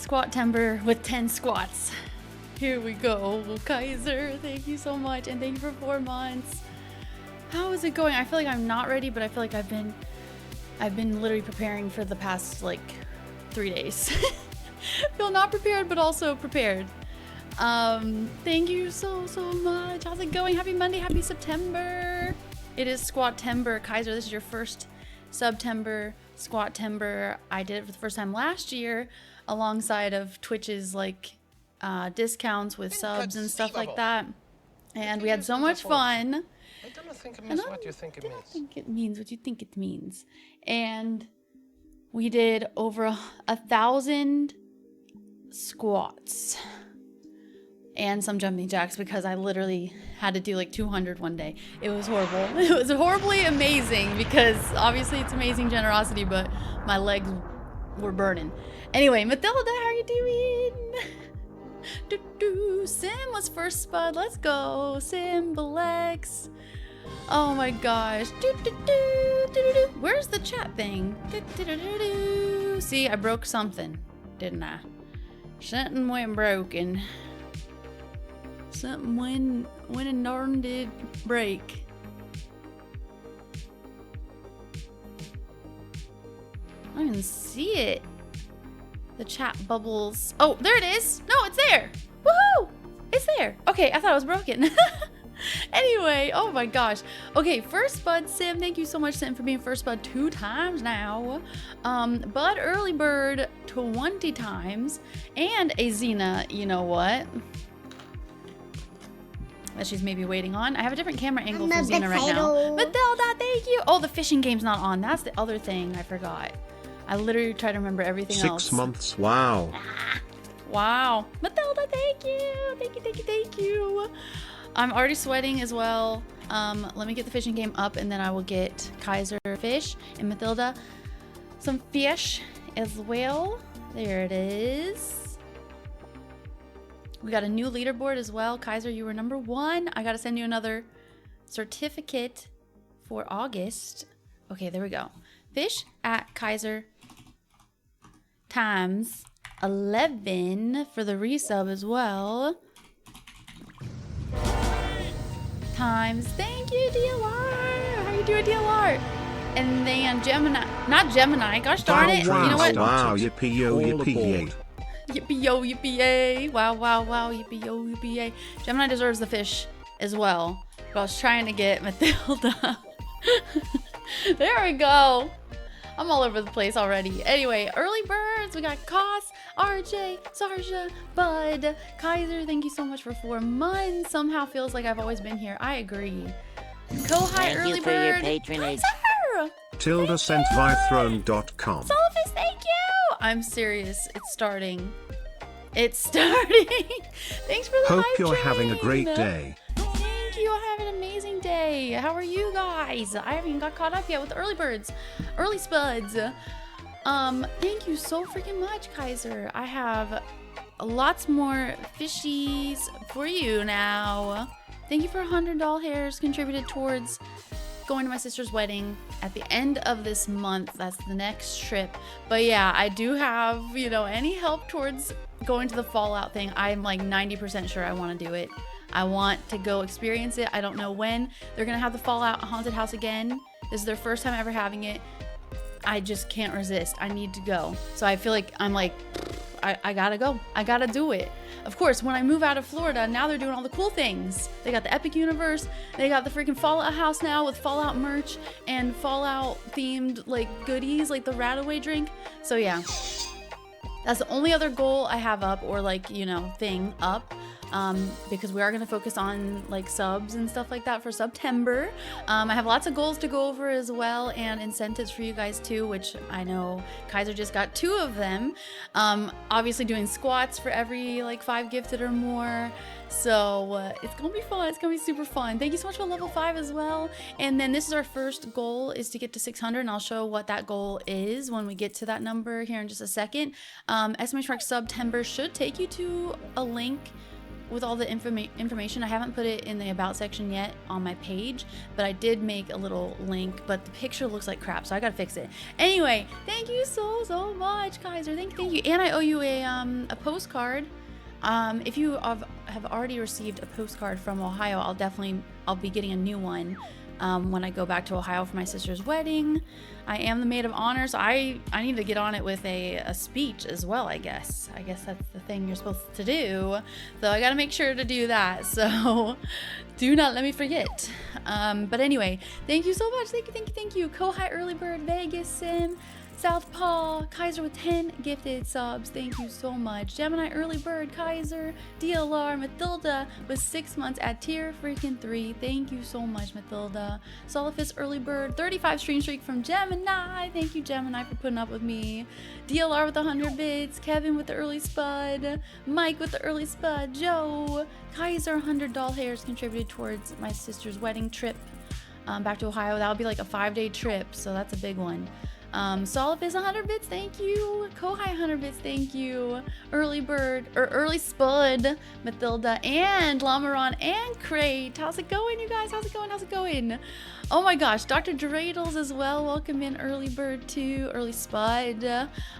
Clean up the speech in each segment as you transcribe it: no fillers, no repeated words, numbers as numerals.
Squat timber with 10 squats. Here we go. Kaiser, thank you so much. And thank you for 4 months. How is it going? I feel like I'm not ready, but I feel like I've been literally preparing for the past like 3 days. Feel not prepared, but also prepared. Thank you so much. How's it going? Happy Monday, happy September. It is Squat Timber. Kaiser, this is your first September Squat Timber. I did it for the first time last year alongside of Twitch's like discounts with subs and stuff like that. And we had so much fun. I don't think it means what you think it means. I don't think it means what you think it means. And we did over 1,000 squats and some jumping jacks because I literally had to do like 200 one day. It was horrible. It was horribly amazing because obviously it's amazing generosity, but my legs were burning. Anyway, Matilda, how are you doing? Sim was first spud. Let's go. Sim, Balex. Oh my gosh. Where's the chat thing? See, I broke something, didn't I? Something went broken. Something when and darn did break. I don't even see it. The chat bubbles. Oh, there it is. No, it's there. Woohoo! It's there. Okay, I thought it was broken. Anyway, oh my gosh. Okay, first Bud Sim. Thank you so much, Sim, for being first Bud 2 times now. Bud Early Bird 20 times. And a Xena, you know what? That she's maybe waiting on. I have a different camera angle for Xena right now. Matilda, thank you. Oh, the fishing game's not on. That's the other thing I forgot. I literally try to remember everything else. 6 months, wow. Wow. Matilda, thank you. Thank you. I'm already sweating as well. Let me get the fishing game up and then I will get Kaiser fish and Matilda some fish as well. There it is. We got a new leaderboard as well. Kaiser, you were number 1. I got to send you another certificate for August. Okay, there we go. Fish at Kaiser times 11 for the resub as well. Times. Thank you, DLR. How you doing, DLR? And then Gemini. Not Gemini. Gosh darn it. Wow, you know what? wow, yippee-yo, yippee-yay. Yippee-yo, yippee-yay. Wow, yippee-yo, yippee-yay. Gemini deserves the fish as well. But I was trying to get Matilda. There we go. I'm all over the place already. Anyway, early birds. We got Koss, RJ, Sarsha, Bud, Kaiser. Thank you so much for 4 months. Somehow feels like I've always been here. I agree. Kohai, early bird. Thank you for your patronage. Kaiser! Tilda sent vythrone.com. Solifus, thank you. I'm serious. It's starting. It's starting. Thanks for the Hope hype you're train. having a great day. Thank you. I have an amazing day. How are you guys? I haven't even got caught up yet with the early birds, early spuds. Thank you so freaking much, Kaiser. I have lots more fishies for you now. Thank you for 100 doll hairs contributed towards going to my sister's wedding at the end of this month. That's the next trip. But yeah, I do have, you know, any help towards going to the Fallout thing. I'm like 90% sure I want to do it. I want to go experience it. I don't know when they're gonna have the Fallout haunted house again. This is their first time ever having it. I just can't resist. I need to go. So I feel like I'm like, I gotta go. I gotta do it. Of course, when I move out of Florida, now they're doing all the cool things. They got the Epic Universe. They got the freaking Fallout house now with Fallout merch and Fallout themed like goodies, like the Radaway drink. So yeah, that's the only other goal I have up, or like, you know, thing up. Because we are going to focus on like subs and stuff like that for September. I have lots of goals to go over as well, and incentives for you guys too, which I know Kaiser just got 2 of them. Obviously doing squats for every like 5 gifted or more. So it's gonna be fun. It's gonna be super fun. Thank you so much for level 5 as well. And then this is our first goal, is to get to 600, and I'll show what that goal is when we get to that number here in just a second. Exclamation mark September should take you to a link with all the information. I haven't put it in the about section yet on my page, but I did make a little link, but the picture looks like crap, so I gotta fix it. Anyway, thank you so much, Kaiser. Thank you. And I owe you a postcard. If you have already received a postcard from Ohio, I'll be getting a new one when I go back to Ohio for my sister's wedding. I am the maid of honor, so I need to get on it with a speech as well, I guess. I guess that's the thing you're supposed to do. So I gotta make sure to do that. So do not let me forget. But anyway, thank you so much. Thank you. Kohai Early Bird, Vegas Sim, Southpaw, Kaiser with 10 gifted subs. Thank you so much. Gemini Early Bird, Kaiser, DLR, Mathilda with 6 months at tier freaking 3. Thank you so much, Mathilda. Solifus Early Bird, 35 stream streak from Gemini. Thank you, Gemini, for putting up with me. DLR with 100 bits. Kevin with the early spud. Mike with the early spud. Joe. Kaiser, 100 doll hairs contributed towards my sister's wedding trip back to Ohio. That would be like a 5-day trip, so that's a big one. Solifus 100 bits, thank you. Kohai 100 bits, thank you. Early Bird, or Early Spud, Mathilda, and Lamaron, and Crate. How's it going, you guys? How's it going? Oh my gosh, Dr. Dreidels as well. Welcome in, Early Bird too. Early Spud.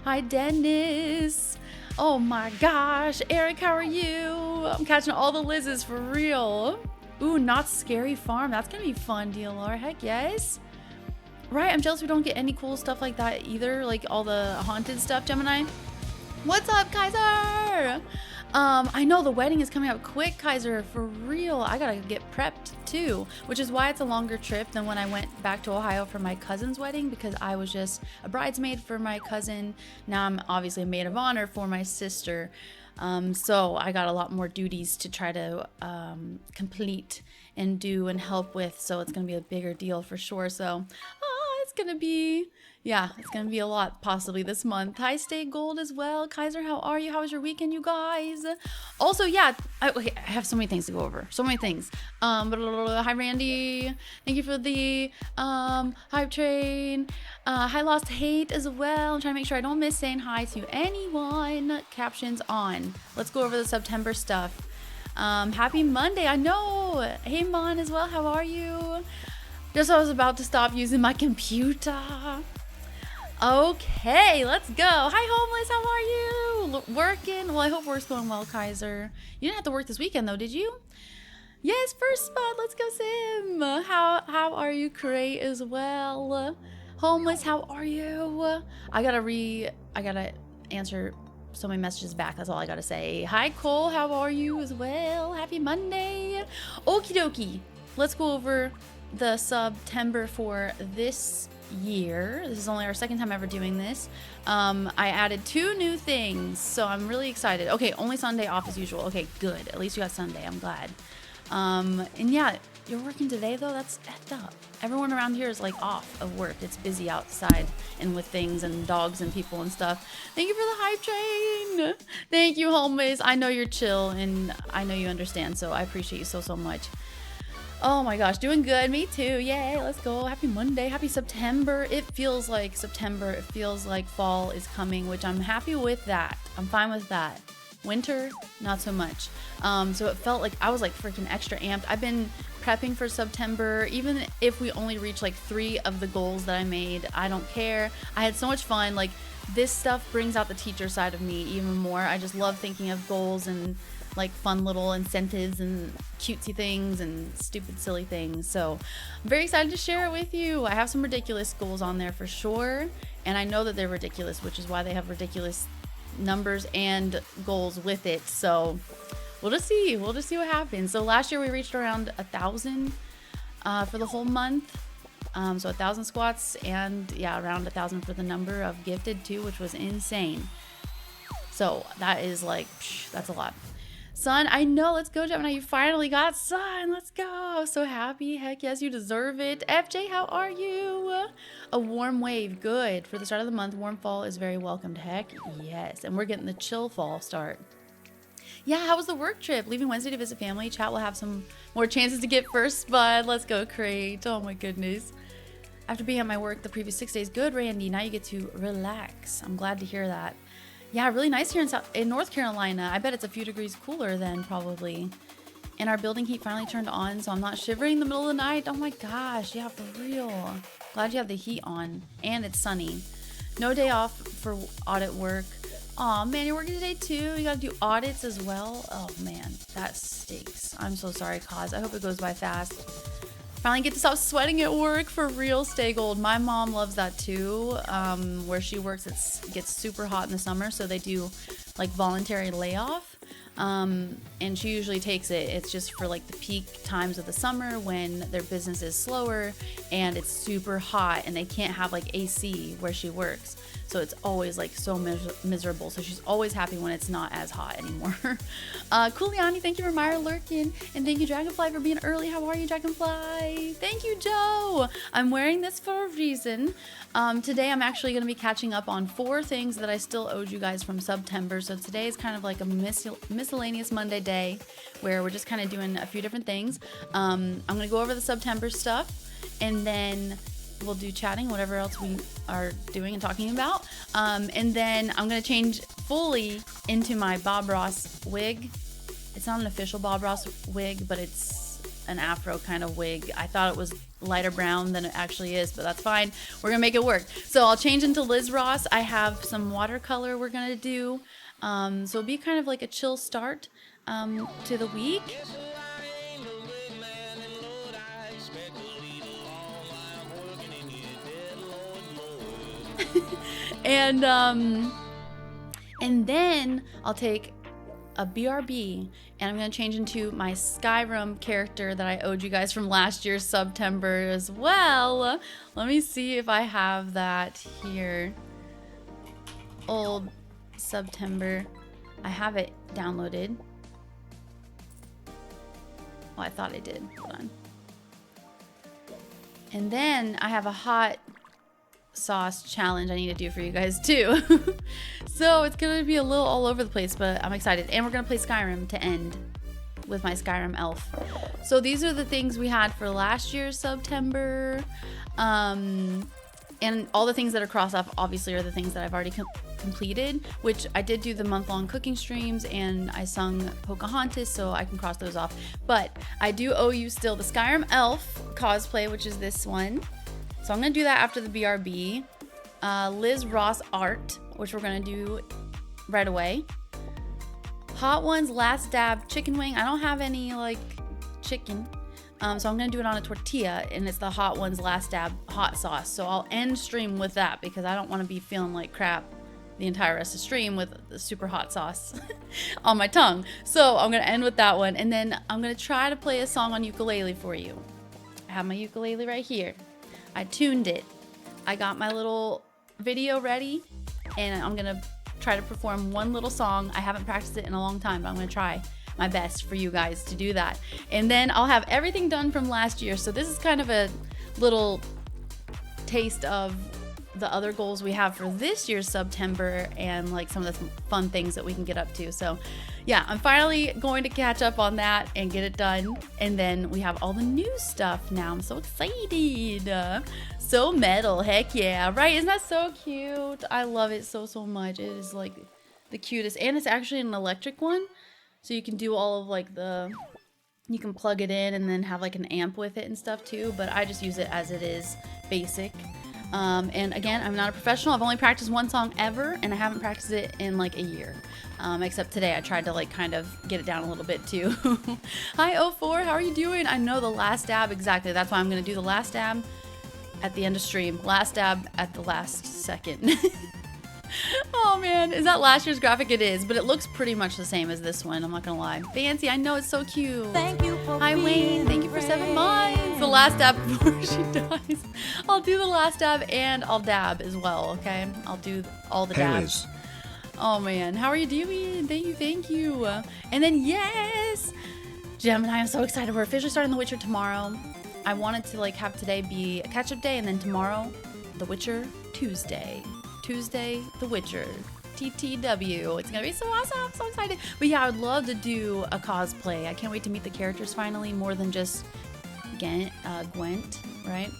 Hi, Dennis. Oh my gosh, Eric, how are you? I'm catching all the Liz's for real. Ooh, Not Scary Farm. That's gonna be fun, DLR. Heck yes. Right, I'm jealous we don't get any cool stuff like that either, like all the haunted stuff, Gemini. What's up, Kaiser? I know the wedding is coming up quick, Kaiser, for real. I gotta get prepped too, which is why it's a longer trip than when I went back to Ohio for my cousin's wedding, because I was just a bridesmaid for my cousin. Now I'm obviously a maid of honor for my sister. So I got a lot more duties to try to complete and do and help with, so it's gonna be a bigger deal for sure. So it's gonna be a lot possibly this month. Hi, Stay Gold as well. Kaiser, how are you? How was your weekend, you guys? Also, yeah, I have so many things to go over. So many things. Hi, Randy. Thank you for the hype train. Hi, Lost Hate as well. I'm trying to make sure I don't miss saying hi to anyone. Captions on. Let's go over the September stuff. Happy Monday. I know. Hey, Mon as well. How are you? Just I was about to stop using my computer. Okay, let's go. Hi, Homeless. How are you? Working? Well, I hope work's going well, Kaiser. You didn't have to work this weekend, though, did you? Yes, first spot. Let's go, Sim. How are you, Cray, as well? Homeless, how are you? I gotta answer so many messages back. That's all I gotta say. Hi, Cole. How are you as well? Happy Monday. Okie dokie. Let's go over the September for this year. This is only our second time ever doing this. I added 2 new things, so I'm really excited. Okay, only Sunday off as usual. Okay, good. At least you got Sunday. I'm glad. And yeah, you're working today though? That's effed up. Everyone around here is like off of work. It's busy outside and with things and dogs and people and stuff. Thank you for the hype train. Thank you, Homeless. I know you're chill and I know you understand, so I appreciate you so much. Oh my gosh, doing good. Me too. Yay, let's go. Happy Monday. Happy September. It feels like September. It feels like fall is coming, which I'm happy with that. I'm fine with that. Winter, not so much. So it felt like I was like freaking extra amped. I've been prepping for September. Even if we only reach like 3 of the goals that I made, I don't care. I had so much fun. Like, this stuff brings out the teacher side of me even more. I just love thinking of goals and like fun little incentives and cutesy things and stupid silly things. So I'm very excited to share it with you. I have some ridiculous goals on there for sure, and I know that they're ridiculous, which is why they have ridiculous numbers and goals with it. So we'll just see what happens. So last year we reached around 1,000 for the whole month. So 1,000 squats, and yeah, around 1,000 for the number of gifted too, which was insane. So that is like, that's a lot. Sun, I know. Let's go, Gemini. You finally got Sun. Let's go. So happy. Heck yes, you deserve it. FJ, how are you? A warm wave. Good. For the start of the month, warm fall is very welcomed. Heck yes. And we're getting the chill fall start. Yeah, how was the work trip? Leaving Wednesday to visit family. Chat will have some more chances to get first spud. Let's go, Crate. Oh my goodness. After being at my work the previous 6 days. Good, Randy. Now you get to relax. I'm glad to hear that. Yeah, really nice here in North Carolina. I bet it's a few degrees cooler then probably. And our building heat finally turned on, so I'm not shivering in the middle of the night. Oh my gosh, yeah, for real. Glad you have the heat on and it's sunny. No day off for audit work. Aw, man, you're working today too? You gotta do audits as well? Oh man, that stinks. I'm so sorry, Cause. I hope it goes by fast. Finally get to stop sweating at work, for real. Stay gold. My mom loves that too. Where she works, it gets super hot in the summer, so they do like voluntary layoff. And she usually takes it. It's just for like the peak times of the summer when their business is slower and it's super hot and they can't have like AC where she works. So it's always like so miserable. So she's always happy when it's not as hot anymore. Kuliani, thank you for Myra lurking. And thank you, Dragonfly, for being early. How are you, Dragonfly? Thank you, Joe. I'm wearing this for a reason. Today I'm actually going to be catching up on 4 things that I still owed you guys from September. So today is kind of like a miscellaneous Monday day where we're just kind of doing a few different things. I'm going to go over the September stuff and then we'll do chatting, whatever else we are doing and talking about. And then I'm going to change fully into my Bob Ross wig. It's not an official Bob Ross wig, but it's an afro kind of wig. I thought it was lighter brown than it actually is, but that's fine. We're going to make it work. So I'll change into Liz Ross. I have some watercolor we're going to do. So it'll be kind of like a chill start to the week. And then I'll take a BRB and I'm going to change into my Skyrim character that I owed you guys from last year's September as well. Let me see if I have that here. Old September. I have it downloaded. Oh, I thought I did. Hold on. And then I have a hot sauce challenge I need to do for you guys too. So it's gonna be a little all over the place, but I'm excited. And we're gonna play Skyrim to end with my Skyrim elf. So these are the things we had for last year's September. And all the things that are crossed off obviously are the things that I've already completed, which I did do the month-long cooking streams and I sung Pocahontas, so I can cross those off. But I do owe you still the Skyrim elf cosplay, which is this one. So I'm going to do that after the BRB. Liz Ross art, which we're going to do right away. Hot Ones Last Dab chicken wing. I don't have any like chicken. So I'm going to do it on a tortilla and it's the Hot Ones Last Dab hot sauce. So I'll end stream with that because I don't want to be feeling like crap the entire rest of the stream with the super hot sauce on my tongue. So I'm going to end with that one. And then I'm going to try to play a song on ukulele for you. I have my ukulele right here. I tuned it. I got my little video ready and I'm gonna try to perform one little song. I haven't practiced it in a long time, but I'm gonna try my best for you guys to do that. And then I'll have everything done from last year. So this is kind of a little taste of the other goals we have for this year's September and like some of the fun things that we can get up to. So yeah, I'm finally going to catch up on that and get it done. And then we have all the new stuff now. I'm so excited. So metal, heck yeah, right? Isn't that so cute? I love it so much. It is like the cutest. And it's actually an electric one. So you can do all of like you can plug it in and then have like an amp with it and stuff too. But I just use it as it is, basic. And again, I'm not a professional. I've only practiced one song ever and I haven't practiced it in like a year. Except today I tried to like kind of get it down a little bit too. Hi 04, how are you doing? I know the last dab, exactly. That's why I'm gonna do the last dab at the end of stream. Last dab at the last second. Oh man, is that last year's graphic? It is, but it looks pretty much the same as this one, I'm not gonna lie. Fancy, I know, it's so cute. Thank you for Hi Wayne, thank you for 7 months. The last dab before she dies. I'll do the last dab and I'll dab as well, okay? I'll do all the dabs. Oh man, how are you doing? Thank you. And then yes, Gemini, I'm so excited. We're officially starting The Witcher tomorrow. I wanted to like have today be a catch-up day and then tomorrow, The Witcher Tuesday. Tuesday, The Witcher, TTW. It's gonna be so awesome. I'm so excited. But yeah, I would love to do a cosplay. I can't wait to meet the characters finally, more than just Gwent, right?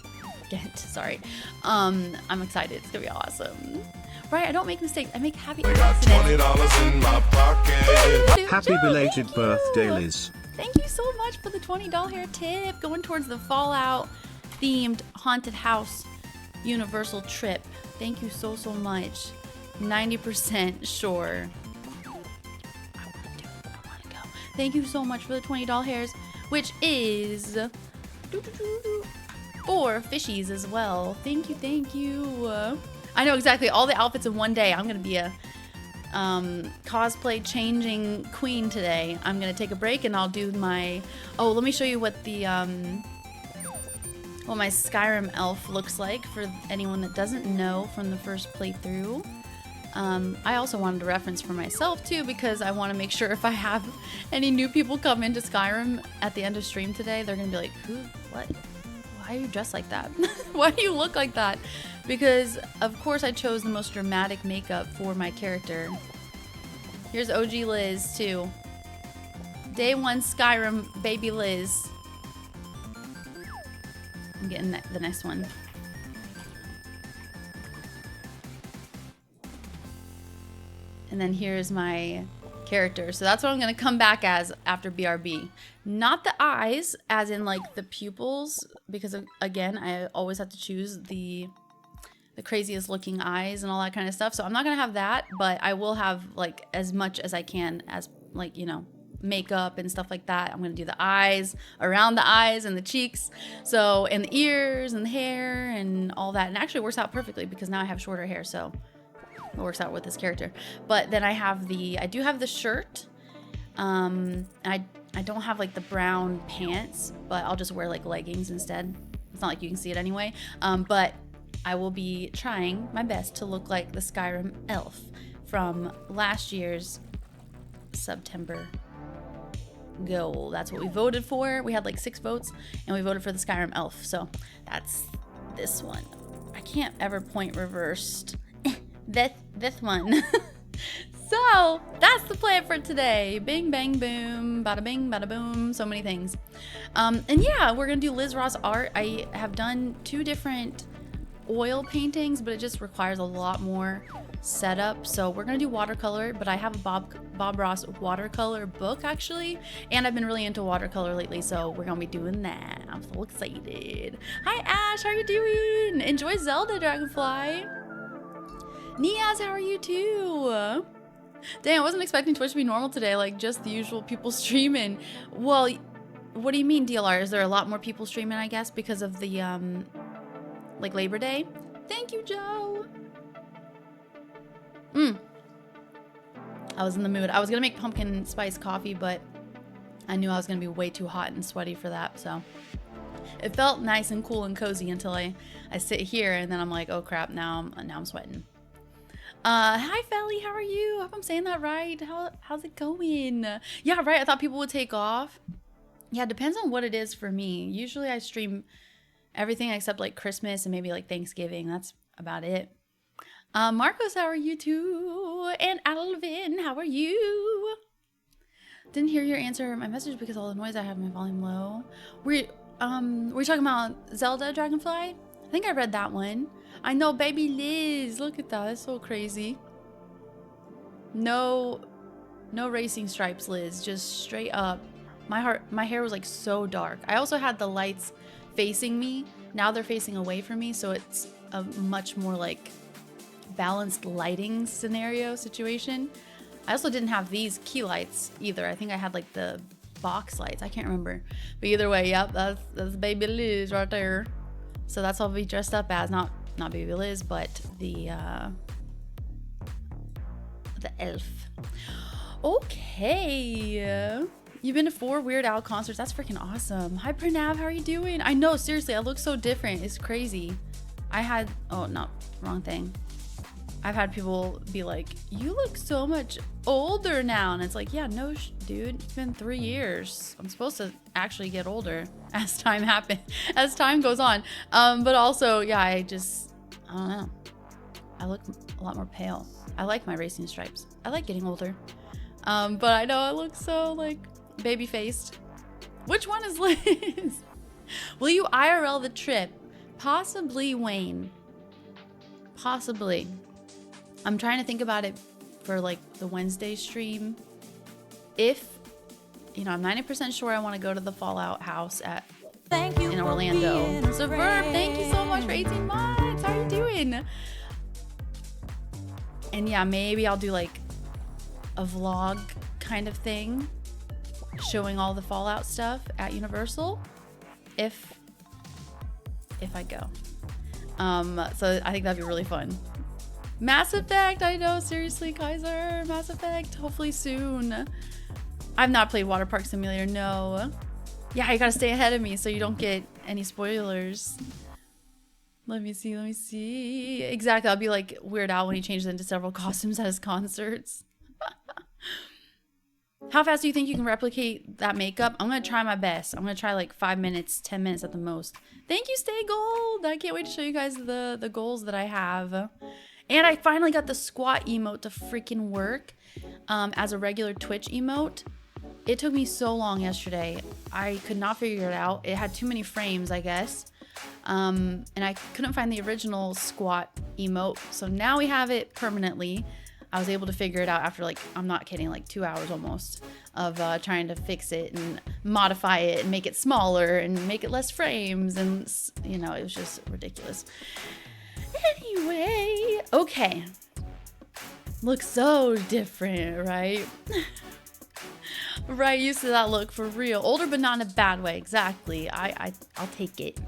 second. Sorry. I'm excited. It's gonna be awesome. Right, I don't make mistakes. I make happy I got accidents. $20 in my pocket. Happy belated birthday, Liz. Thank you so much for the $20 tip. Going towards the Fallout themed haunted house universal trip. Thank you so much. 90% sure. I wanna do it. I wanna go. Thank you so much for the $20, which is 4 fishies as well. Thank you, thank you. I know exactly all the outfits in one day. I'm gonna be a cosplay changing queen today. I'm gonna take a break and I'll do my, oh, let me show you what the what my Skyrim elf looks like for anyone that doesn't know from the first playthrough. I also wanted to reference for myself too, because I want to make sure if I have any new people come into Skyrim at the end of stream today, they're gonna be like, who, what, why are you dressed like that? Why do you look like that? Because of course I chose the most dramatic makeup for my character. Here's OG Liz too. Day 1 Skyrim baby Liz. I'm getting the next one. And then here's my character. So that's what I'm gonna come back as after BRB. Not the eyes, as in like the pupils, because again, I always have to choose the craziest looking eyes and all that kind of stuff. So I'm not gonna have that, but I will have like as much as I can as like, you know, makeup and stuff like that. I'm gonna do the eyes, around the eyes and the cheeks, so, and the ears and the hair and all that. And actually it works out perfectly because now I have shorter hair, so it works out with this character. But then I do have the shirt. I don't have like the brown pants, but I'll just wear like leggings instead. It's not like you can see it anyway. But I will be trying my best to look like the Skyrim elf from last year's September goal. That's what we voted for. We had like 6 votes and we voted for the Skyrim elf. So that's this one. I can't ever point reversed. This one. So that's the plan for today. Bing, bang, boom, bada bing, bada boom, so many things. And yeah, we're gonna do Liz Ross art. I have done 2 different oil paintings, but it just requires a lot more setup. So we're gonna do watercolor, but I have a Bob Ross watercolor book actually, and I've been really into watercolor lately, so we're gonna be doing that. I'm so excited. Hi Ash, how are you doing? Enjoy Zelda, Dragonfly. Niaz, how are you too? Dang, I wasn't expecting Twitch to be normal today, like just the usual people streaming. Well, what do you mean, DLR? Is there a lot more people streaming, I guess, because of the, like Labor Day? Thank you, Joe. I was in the mood. I was gonna make pumpkin spice coffee, but I knew I was gonna be way too hot and sweaty for that, so. It felt nice and cool and cozy until I sit here and then I'm like, oh crap, now I'm sweating. Hi Felly, how are you? I hope I'm saying that right. How's it going? Yeah, right, I thought people would take off. Yeah, it depends on what it is for me. Usually I stream everything except like Christmas and maybe like Thanksgiving. That's about it. Marcos, how are you too? And Alvin, how are you? Didn't hear your answer my message because all the noise I have my volume low. Were you talking about Zelda Dragonfly? I think I read that one. I know, baby Liz. Look at that. That's so crazy. No racing stripes, Liz. Just straight up. My hair was like so dark. I also had the lights facing me. Now they're facing away from me, so it's a much more like balanced lighting scenario situation. I also didn't have these key lights either. I think I had like the box lights. I can't remember. But either way, yep, that's baby Liz right there. So that's what I'll be dressed up as. Not baby Liz, but the elf. Okay. You've been to 4 Weird Al concerts. That's freaking awesome. Hi Pranav, how are you doing? I know, seriously, I look so different. It's crazy. Oh no, wrong thing. I've had people be like, you look so much older now. And it's like, yeah, no, dude, it's been 3 years. I'm supposed to actually get older as time goes on. But also, yeah, I don't know. I look a lot more pale. I like my racing stripes. I like getting older. But I know I look so like baby-faced. Which one is Liz? Will you IRL the trip? Possibly Wayne. Possibly. I'm trying to think about it for like the Wednesday stream. If, you know, I'm 90% sure I want to go to the Fallout house in Orlando. So Verb, thank you so much for 18 months. How are you doing? And yeah, maybe I'll do like a vlog kind of thing showing all the Fallout stuff at Universal if I go. So I think that'd be really fun. Mass Effect, I know, seriously, Kaiser. Mass Effect, hopefully soon. I've not played Water Park Simulator, no. Yeah, you gotta stay ahead of me so you don't get any spoilers. Let me see. Exactly, I'll be like Weird Al when he changes into several costumes at his concerts. How fast do you think you can replicate that makeup? I'm gonna try my best. I'm gonna try like 5 minutes, 10 minutes at the most. Thank you, Stay Gold. I can't wait to show you guys the goals that I have. And I finally got the squat emote to freaking work as a regular Twitch emote. It took me so long yesterday. I could not figure it out. It had too many frames, I guess. And I couldn't find the original squat emote. So now we have it permanently. I was able to figure it out after, like, I'm not kidding, like 2 hours almost of trying to fix it and modify it and make it smaller and make it less frames. And, you know, it was just ridiculous. Anyway, okay. Looks so different, right? Right, used to that look for real. Older, but not in a bad way. Exactly. I'll take it.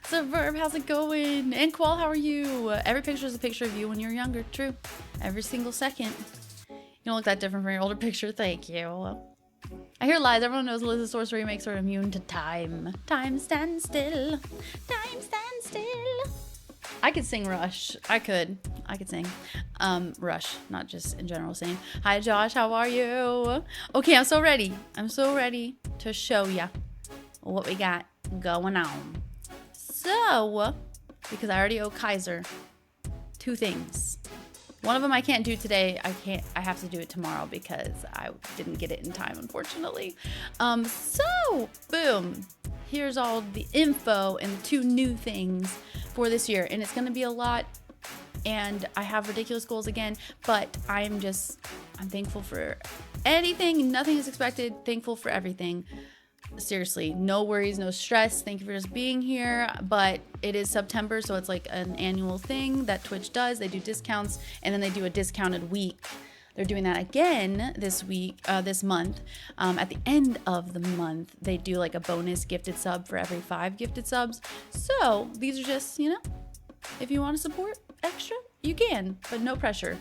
So Verb, how's it going? And Qual, how are you? Every picture is a picture of you when you're younger. True. Every single second. You don't look that different from your older picture. Thank you. I hear lies. Everyone knows Liz's sorcery makes her immune to time. Time stands still. Time stands still. I could sing Rush. I could sing. Rush, not just in general singing. Hi Josh, how are you? Okay, I'm so ready. I'm so ready to show ya what we got going on. So, because I already owe Kaiser 2 things. One of them I can't do today. I have to do it tomorrow because I didn't get it in time, unfortunately. So, boom. Here's all the info and the 2 new things for this year. And it's going to be a lot. And I have ridiculous goals again. But I'm thankful for anything. Nothing is expected. Thankful for everything. Seriously, no worries, no stress. Thank you for just being here. But it is September, so it's like an annual thing that Twitch does. They do discounts, and then they do a discounted week. They're doing that again this month. At the end of the month, they do like a bonus gifted sub for every 5 gifted subs. So these are just, you know, if you want to support extra, you can, but no pressure.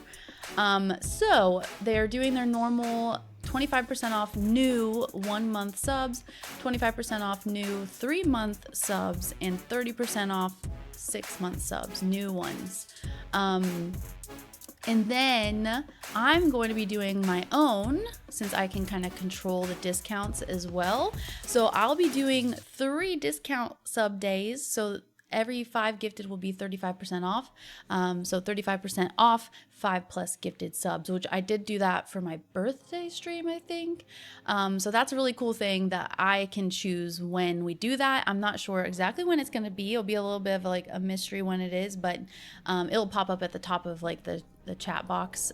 So they're doing their normal 25% off new 1-month subs, 25% off new 3-month subs, and 30% off 6-month subs, new ones. And then I'm going to be doing my own, since I can kind of control the discounts as well. So I'll be doing 3 discount sub days. So every 5 gifted will be 35% off. So 35% off 5+ gifted subs, which I did do that for my birthday stream, I think. So that's a really cool thing that I can choose when we do that. I'm not sure exactly when it's going to be. It'll be a little bit of like a mystery when it is, but it'll pop up at the top of like the chat box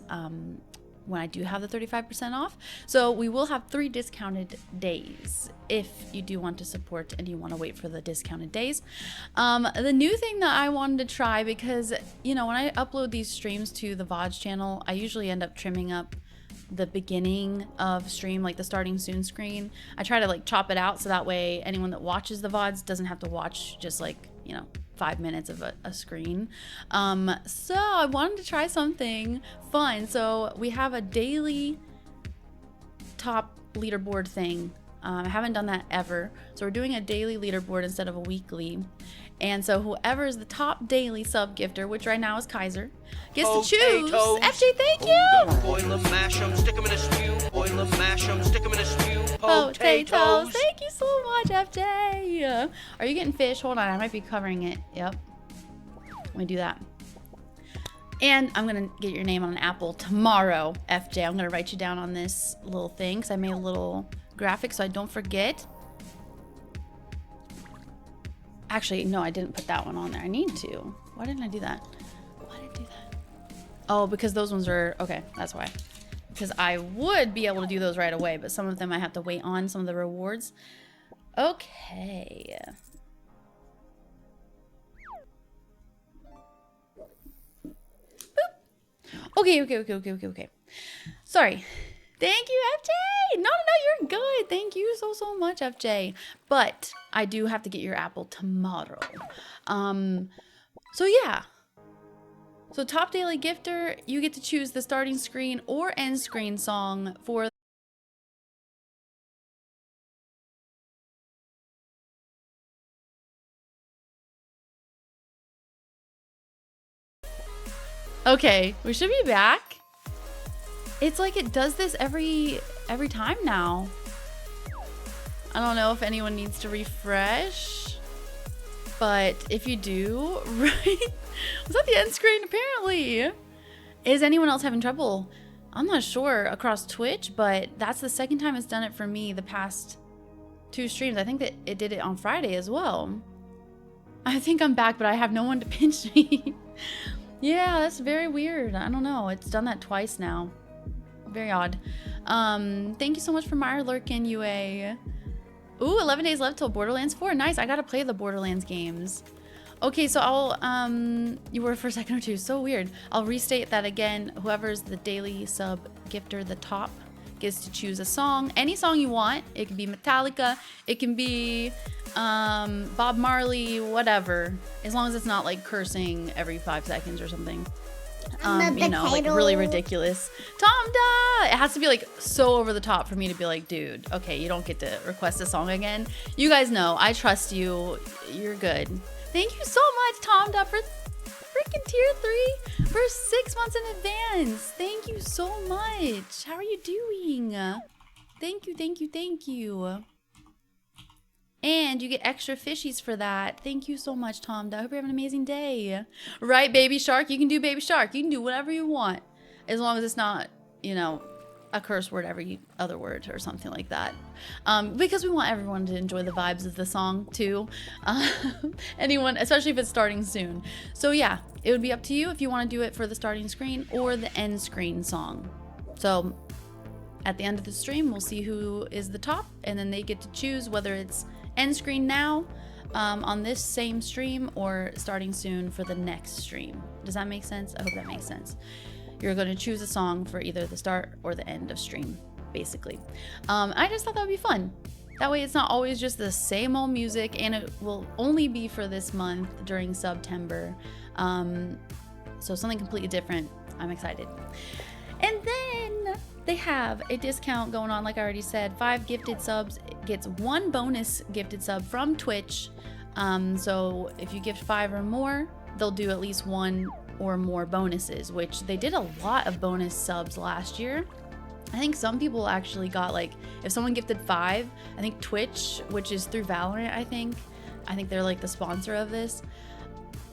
when I do have the 35% off. So we will have 3 discounted days if you do want to support and you want to wait for the discounted days. The new thing that I wanted to try, because, you know, when I upload these streams to the VODs channel, I usually end up trimming up the beginning of stream, like the starting soon screen. I try to like chop it out so that way anyone that watches the VODs doesn't have to watch just like, you know, 5 minutes of a screen. So I wanted to try something fun. So we have a daily top leaderboard thing. I haven't done that ever. So we're doing a daily leaderboard instead of a weekly. And so whoever is the top daily sub gifter, which right now is Kaiser, gets to choose. FJ, thank you. Boil 'em, mash 'em, stick 'em in a stew. Boil 'em, mash 'em, stick 'em in a stew. Potatoes. Thank you so much, FJ. Are you getting fish? Hold on, I might be covering it. Yep. Let me do that. And I'm gonna get your name on an apple tomorrow, FJ. I'm gonna write you down on this little thing because I made a little graphic so I don't forget. Actually, no, I didn't put that one on there. I need to. Why didn't I do that? Why did I do that? Oh, because those ones are... Okay, that's why. Because I would be able to do those right away, but some of them I have to wait on, some of the rewards. Okay. Okay. Sorry. Thank you, FJ. No, you're good. Thank you so much, FJ. But I do have to get your apple tomorrow. So yeah. So top daily gifter, you get to choose the starting screen or end screen song for Okay, we should be back. It's like it does this every time now. I don't know if anyone needs to refresh, but if you do, right? Was that the end screen? Apparently. Is anyone else having trouble? I'm not sure across Twitch, but that's the second time it's done it for me the past 2 streams. I think that it did it on Friday as well. I think I'm back, but I have no one to pinch me. Yeah, that's very weird. I don't know. It's done that twice now. Very odd. Thank you so much for Meyer Lurkin, UA. Ooh, 11 days left till Borderlands 4. Nice. I gotta play the Borderlands games. Okay, so I'll, you were for a second or two. So weird. I'll restate that again. Whoever's the daily sub gifter, the top, gets to choose a song. Any song you want. It can be Metallica. It can be, Bob Marley, whatever. As long as it's not like cursing every 5 seconds or something. You know, like really ridiculous. Tomda! It has to be like so over the top for me to be like, dude, okay, you don't get to request a song again. You guys know, I trust you. You're good. Thank you so much, Tomda, for freaking tier 3 for 6 months in advance. Thank you so much. How are you doing? Thank you. And you get extra fishies for that. Thank you so much, Tom. I hope you have an amazing day. Right, Baby Shark? You can do Baby Shark. You can do whatever you want. As long as it's not, you know, a curse word every other word or something like that. Because we want everyone to enjoy the vibes of the song, too. Anyone, especially if it's starting soon. So, yeah, it would be up to you if you want to do it for the starting screen or the end screen song. So, at the end of the stream, we'll see who is the top. And then they get to choose whether it's end screen now on this same stream or starting soon for the next stream. Does that make sense? I hope that makes sense. You're going to choose a song for either the start or the end of stream, basically. I just thought that would be fun. That way it's not always just the same old music, and it will only be for this month during September. So something completely different. I'm excited. And then they have a discount going on, like I already said. 5 gifted subs gets 1 bonus gifted sub from Twitch. So if you gift 5 or more, they'll do at least 1 or more bonuses, which they did a lot of bonus subs last year. I think some people actually got, like, if someone gifted 5, I think Twitch, which is through Valorant, I think they're like the sponsor of this.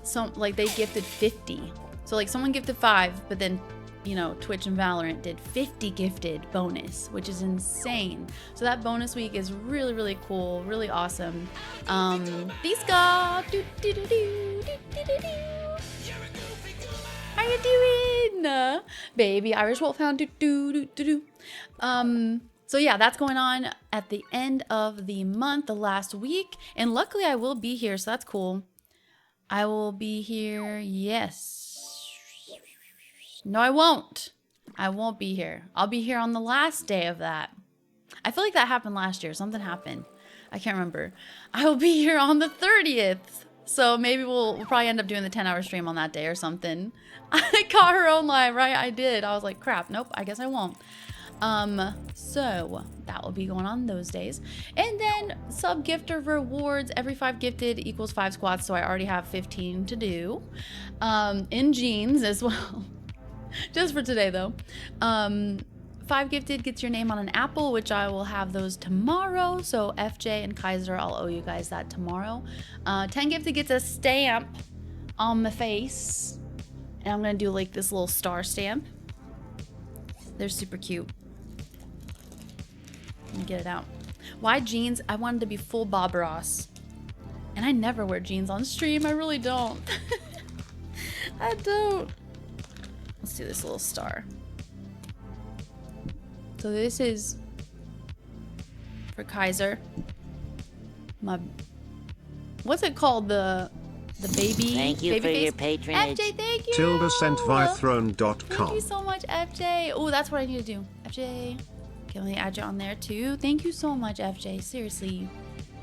So like they gifted 50. So like someone gifted 5, but then, you know, Twitch and Valorant did 50 gifted bonus, which is insane. So that bonus week is really, really cool, really awesome. Biska! How you doing? Baby Irish Wolfhound. So yeah, that's going on at the end of the month, the last week. And luckily I will be here, so that's cool. I will be here, yes. No, I won't. I won't be here. I'll be here on the last day of that. I feel like that happened last year. Something happened. I can't remember. I will be here on the 30th. So maybe we'll probably end up doing the 10-hour stream on that day or something. I caught her own live, right? I did. I was like, crap. Nope, I guess I won't. So that will be going on those days. And then sub gifter rewards. Every 5 gifted equals 5 squats. So I already have 15 to do. In jeans as well. Just for today, though. 5 gifted gets your name on an apple, which I will have those tomorrow. So FJ and Kaiser, I'll owe you guys that tomorrow. 10 gifted gets a stamp on my face. And I'm going to do like this little star stamp. They're super cute. Let me get it out. Why jeans? I wanted to be full Bob Ross. And I never wear jeans on stream. I really don't. I don't. Let's do this little star. So this is for Kaiser. My, what's it called? The baby. Thank you baby for face? your patronage. FJ, thank you. Tilda sent via Thank throne.com. you so much, FJ. Oh, that's what I need to do. FJ. Okay, let me add you on there too. Thank you so much, FJ. Seriously.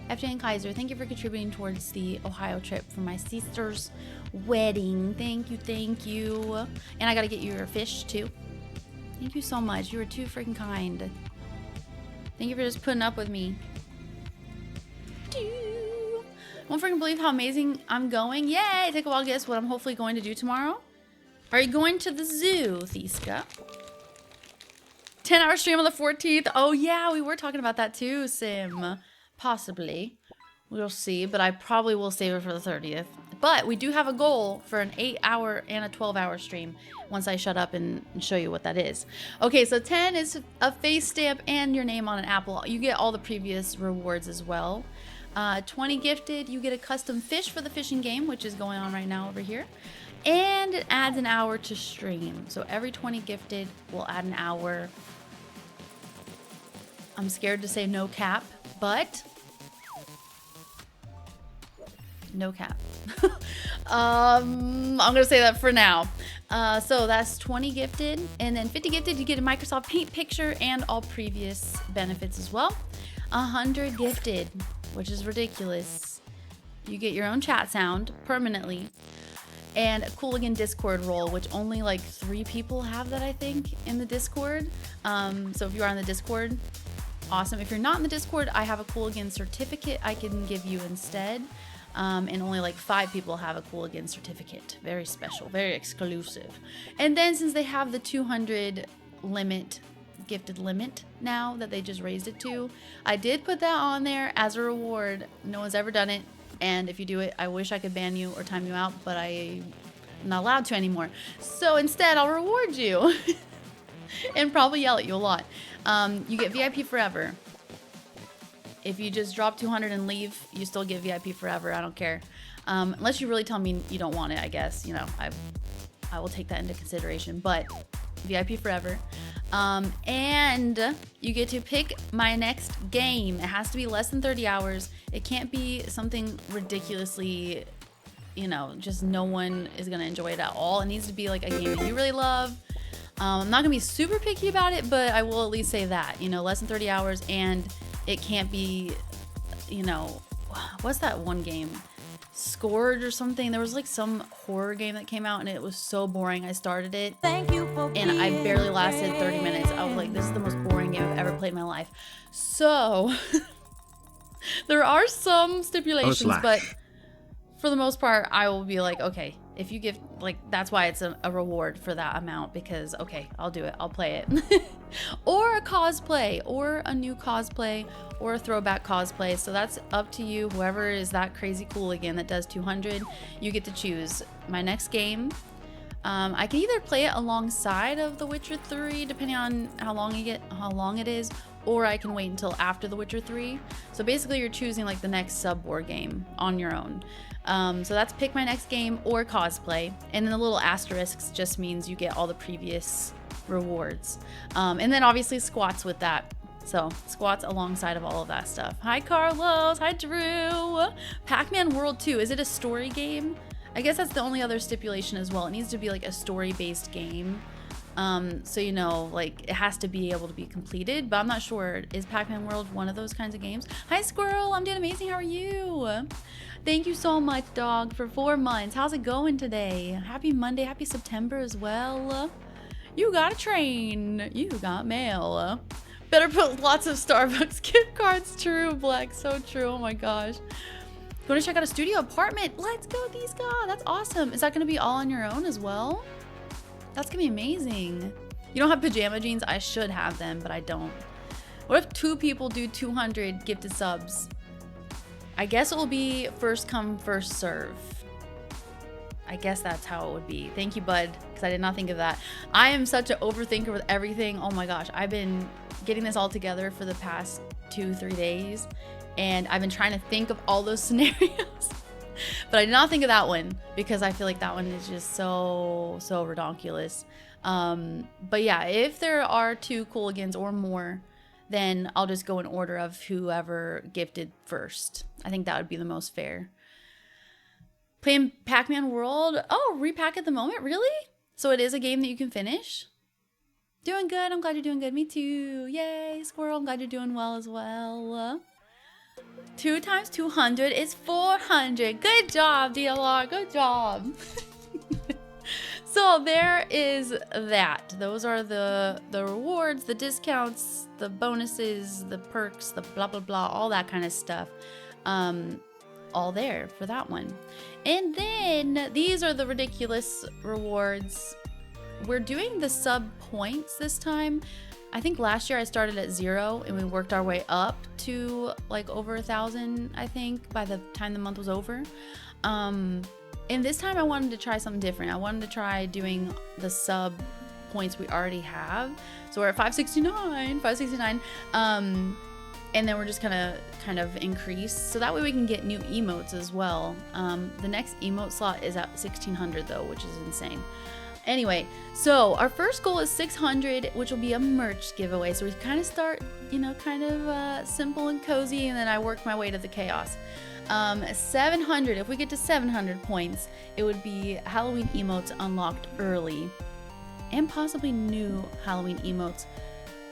FJ and Kaiser, thank you for contributing towards the Ohio trip for my sister's wedding. Thank you, thank you. And I gotta get you your fish too. Thank you so much. You were too freaking kind. Thank you for just putting up with me. Won't freaking believe how amazing I'm going. Yay! Take a wild guess what I'm hopefully going to do tomorrow. Are you going to the zoo, Thiska? 10-hour stream on the 14th. Oh yeah, we were talking about that too, Sim. Possibly. We'll see, but I probably will save it for the 30th. But we do have a goal for an 8-hour and a 12-hour stream once I shut up and show you what that is. Okay, so 10 is a face stamp and your name on an apple. You get all the previous rewards as well. 20 gifted, you get a custom fish for the fishing game, which is going on right now over here. And it adds an hour to stream. So every 20 gifted will add an hour. I'm scared to say no cap, but no cap. I'm gonna say that for now. So that's 20 gifted, and then 50 gifted, you get a Microsoft Paint picture and all previous benefits as well. 100 gifted, which is ridiculous. You get your own chat sound permanently, and a Cooligan Discord role, which only like 3 people have that, I think, in the Discord. So if you are on the Discord, awesome. If you're not in the Discord, I have a Cooligan certificate I can give you instead. And only like 5 people have a Cooligan certificate. Very special, very exclusive. And then since they have the 200 limit, gifted limit now that they just raised it to, I did put that on there as a reward. No one's ever done it. And if you do it, I wish I could ban you or time you out, but I'm not allowed to anymore. So instead, I'll reward you and probably yell at you a lot. You get VIP forever. If you just drop 200 and leave, you still get VIP forever. I don't care. Unless you really tell me you don't want it, I guess. You know, I will take that into consideration. But VIP forever. And you get to pick my next game. It has to be less than 30 hours. It can't be something ridiculously, you know, just no one is going to enjoy it at all. It needs to be like a game that you really love. I'm not going to be super picky about it, but I will at least say that, you know, less than 30 hours, and it can't be, you know, what's that one game? Scourge or something. There was like some horror game that came out and it was so boring. I started it and I barely lasted 30 minutes. I was like, this is the most boring game I've ever played in my life. So there are some stipulations, but for the most part, I will be like, okay, if you give, like, that's why it's a reward for that amount, because, okay, I'll do it. I'll play it. Or a cosplay, or a new cosplay, or a throwback cosplay. So that's up to you. Whoever is that crazy cool again that does 200, you get to choose. My next game, I can either play it alongside of The Witcher 3, depending on how long it is, or I can wait until after The Witcher 3. So basically you're choosing like the next sub-war game on your own. So that's pick my next game or cosplay. And then the little asterisks just means you get all the previous rewards. And then obviously squats with that. So squats alongside of all of that stuff. Hi Carlos, hi Drew. Pac-Man World 2, is it a story game? I guess that's the only other stipulation as well. It needs to be like a story-based game. So, you know, like it has to be able to be completed, but I'm not sure. Is Pac-Man World one of those kinds of games? Hi Squirrel, I'm doing amazing. How are you? Thank you so much, dog, for 4 months. How's it going today? Happy Monday, happy September as well. You got a train. You got mail. Better put lots of Starbucks gift cards. True, Black. So true. Oh my gosh. Going to check out a studio apartment. Let's go, these guys. That's awesome. Is that going to be all on your own as well? That's going to be amazing. You don't have pajama jeans? I should have them, but I don't. What if 2 people do 200 gifted subs? I guess it will be first come, first serve. I guess that's how it would be. Thank you, bud, because I did not think of that. I am such an overthinker with everything. Oh my gosh, I've been getting this all together for the past 2-3 days, and I've been trying to think of all those scenarios. But I did not think of that one because I feel like that one is just so redonkulous. But yeah, if there are 2 Cooligans or more, then I'll just go in order of whoever gifted first. I think that would be the most fair. Playing Pac-Man World. Oh, repack at the moment? Really? So it is a game that you can finish? Doing good. I'm glad you're doing good. Me too. Yay, Squirrel. I'm glad you're doing well as well. 2 times 200 is 400. Good job, DLR. Good job. So there is that. Those are the rewards, the discounts, the bonuses, the perks, the blah, blah, blah, all that kind of stuff. All there for that one. And then these are the ridiculous rewards. We're doing the sub points this time. I think last year I started at 0 and we worked our way up to like over 1,000, I think, by the time the month was over. And this time I wanted to try something different. I wanted to try doing the sub points we already have. So we're at 569. And then we're just gonna kind of increase. So that way we can get new emotes as well. The next emote slot is at 1,600 though, which is insane. Anyway, so our first goal is 600, which will be a merch giveaway. So we kind of start, you know, kind of simple and cozy, and then I work my way to the chaos. 700, if we get to 700 points, it would be Halloween emotes unlocked early and possibly new Halloween emotes.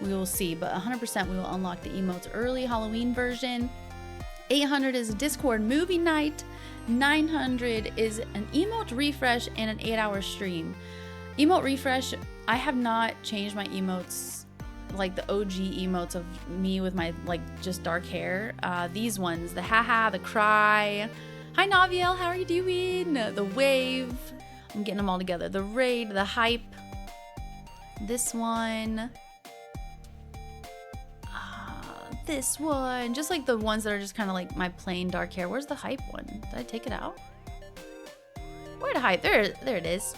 We will see, but 100% we will unlock the emotes early Halloween version. 800 is a Discord movie night. 900 is an emote refresh and an 8-hour stream. Emote refresh, I have not changed my emotes, like the OG emotes of me with my like just dark hair. These ones, the haha, the cry. Hi Naviel, how are you doing? The wave, I'm getting them all together. The raid, the hype. This one. This one, just like the ones that are just kind of like my plain dark hair. Where's the hype one? Did I take it out? Where the hype? There it is.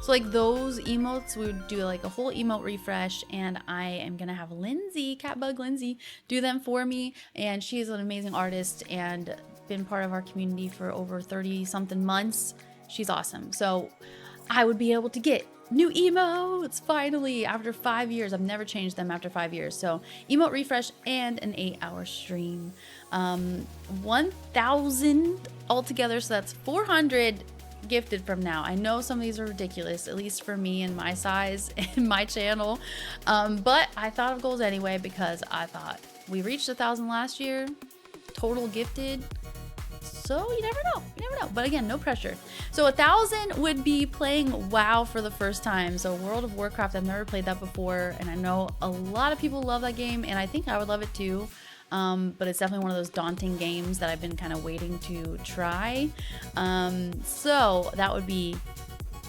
So like those emotes, we would do like a whole emote refresh, and I am gonna have Lindsay, Catbug Lindsay, do them for me. And she is an amazing artist and been part of our community for over 30 something months. She's awesome. So I would be able to get new emotes finally after 5 years. I've never changed them after 5 years. So emote refresh and an 8-hour stream. 1,000 altogether. So that's 400 gifted from now. I know some of these are ridiculous, at least for me and my size and my channel. But I thought of goals anyway because I thought we reached 1,000 last year, total gifted. So you never know. But again, no pressure. So 1,000 would be playing WoW for the first time. So World of Warcraft, I've never played that before, and I know a lot of people love that game, and I think I would love it too. But it's definitely one of those daunting games that I've been kind of waiting to try. So that would be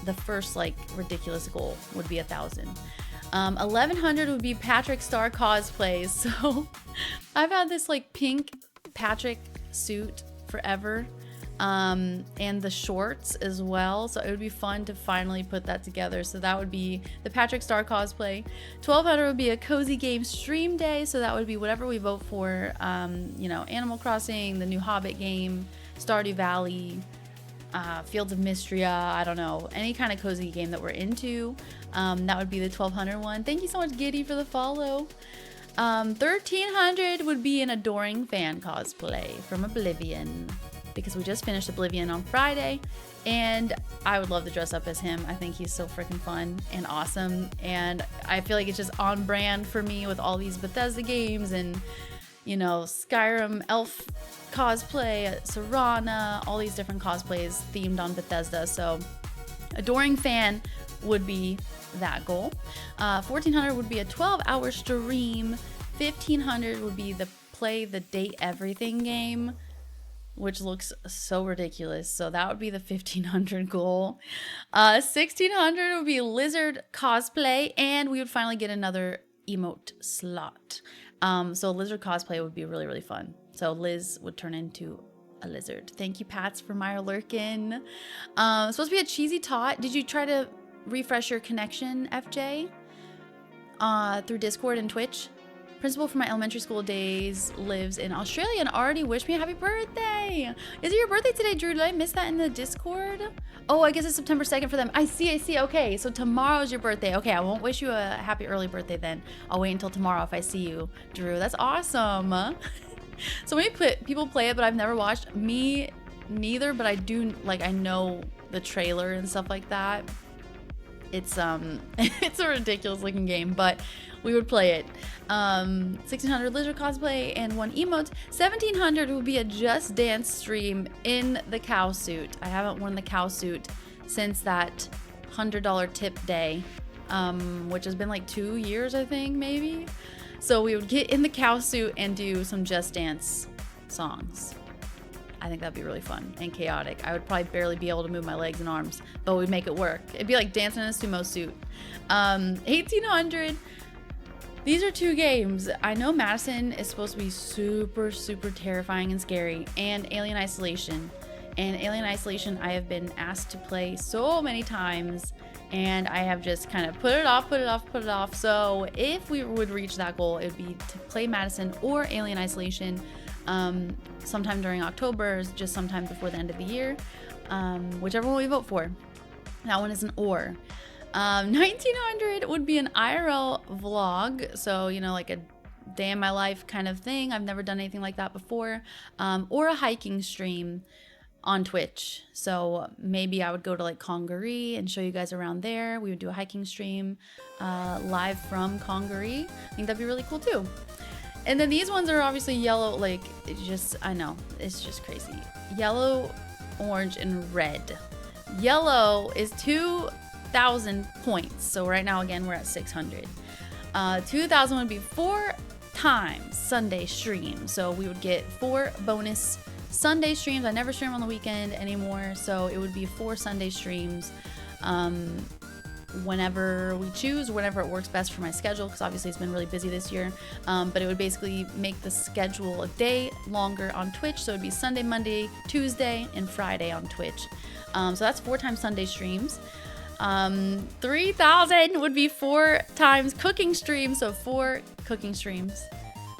the first like ridiculous goal, would be 1,000. 1,100 would be Patrick Star cosplays. So I've had this like pink Patrick suit forever, and the shorts as well, so it would be fun to finally put that together. So that would be the Patrick Star cosplay. 1,200 would be a cozy game stream day, so that would be whatever we vote for. You know, Animal Crossing, the new Hobbit game, Stardew Valley, Fields of Mystria, I don't know, any kind of cozy game that we're into. That would be the 1,200 one. Thank you so much, Giddy, for the follow. 1,300 would be an Adoring Fan cosplay from Oblivion, because we just finished Oblivion on Friday, and I would love to dress up as him. I think he's so freaking fun and awesome, and I feel like it's just on brand for me with all these Bethesda games and, you know, Skyrim elf cosplay, Serana, all these different cosplays themed on Bethesda. So Adoring Fan would be that goal. 1,400 would be a 12-hour stream. 1,500 would be the play the date everything game, which looks so ridiculous. So that would be the 1,500 goal. 1,600 would be lizard cosplay, and we would finally get another emote slot. So lizard cosplay would be really, really fun. So Liz would turn into a lizard. Thank you, Pats, for Meyer Lurkin. Supposed to be a cheesy tot. Did you try to refresh your connection, FJ? Through Discord and Twitch? Principal from my elementary school days lives in Australia and already wished me a happy birthday. Is it your birthday today, Drew? Did I miss that in the Discord? Oh, I guess it's September 2nd for them. I see. Okay, so tomorrow's your birthday. Okay, I won't wish you a happy early birthday then. I'll wait until tomorrow if I see you, Drew. That's awesome. So many people play it, but I've never watched. Me neither, but I do, like, I know the trailer and stuff like that. It's it's a ridiculous looking game, but we would play it. 1600 lizard cosplay and 1 emote. 1700 would be a Just Dance stream in the cow suit. I haven't worn the cow suit since that $100 tip day, which has been like 2 years, I think, maybe. So we would get in the cow suit and do some Just Dance songs. I think that'd be really fun and chaotic. I would probably barely be able to move my legs and arms, but we'd make it work. It'd be like dancing in a sumo suit. 1800. These are 2 games. I know Madison is supposed to be super, super terrifying and scary, and Alien Isolation. And Alien Isolation I have been asked to play so many times, and I have just kind of put it off. So if we would reach that goal, it would be to play Madison or Alien Isolation sometime during October, just sometime before the end of the year, whichever one we vote for. That one is an or. 1900 would be an IRL vlog, so you know, like a day in my life kind of thing. I've never done anything like that before, or a hiking stream on Twitch. So maybe I would go to like Congaree and show you guys around there. We would do a hiking stream live from Congaree. I think that'd be really cool too. And then these ones are obviously yellow, like, I know, it's just crazy. Yellow, orange, and red. Yellow is 2,000 points. So right now, again, we're at 600. 2,000 would be 4 times Sunday stream. So we would get 4 bonus Sunday streams. I never stream on the weekend anymore. So it would be 4 Sunday streams. Whenever we choose, whenever it works best for my schedule, because obviously it's been really busy this year, but it would basically make the schedule a day longer on Twitch. So it'd be Sunday, Monday, Tuesday, and Friday on Twitch. So that's 4 times Sunday streams. 3,000 would be 4 times cooking streams. So 4 cooking streams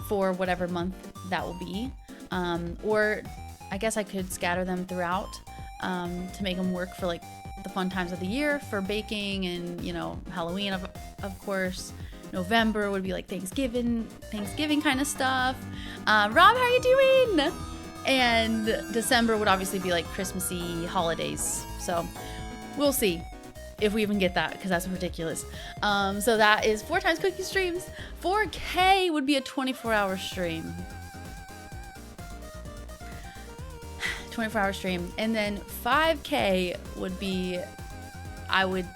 for whatever month that will be, or I guess I could scatter them throughout to make them work for like the fun times of the year for baking and, you know, Halloween, of course. November would be like Thanksgiving kind of stuff. Rob, how are you doing? And December would obviously be like Christmassy holidays. So we'll see if we even get that, because that's ridiculous. So that is 4 times cookie streams. 4K would be a 24-hour stream. 24-hour stream. And then 5K would be, I would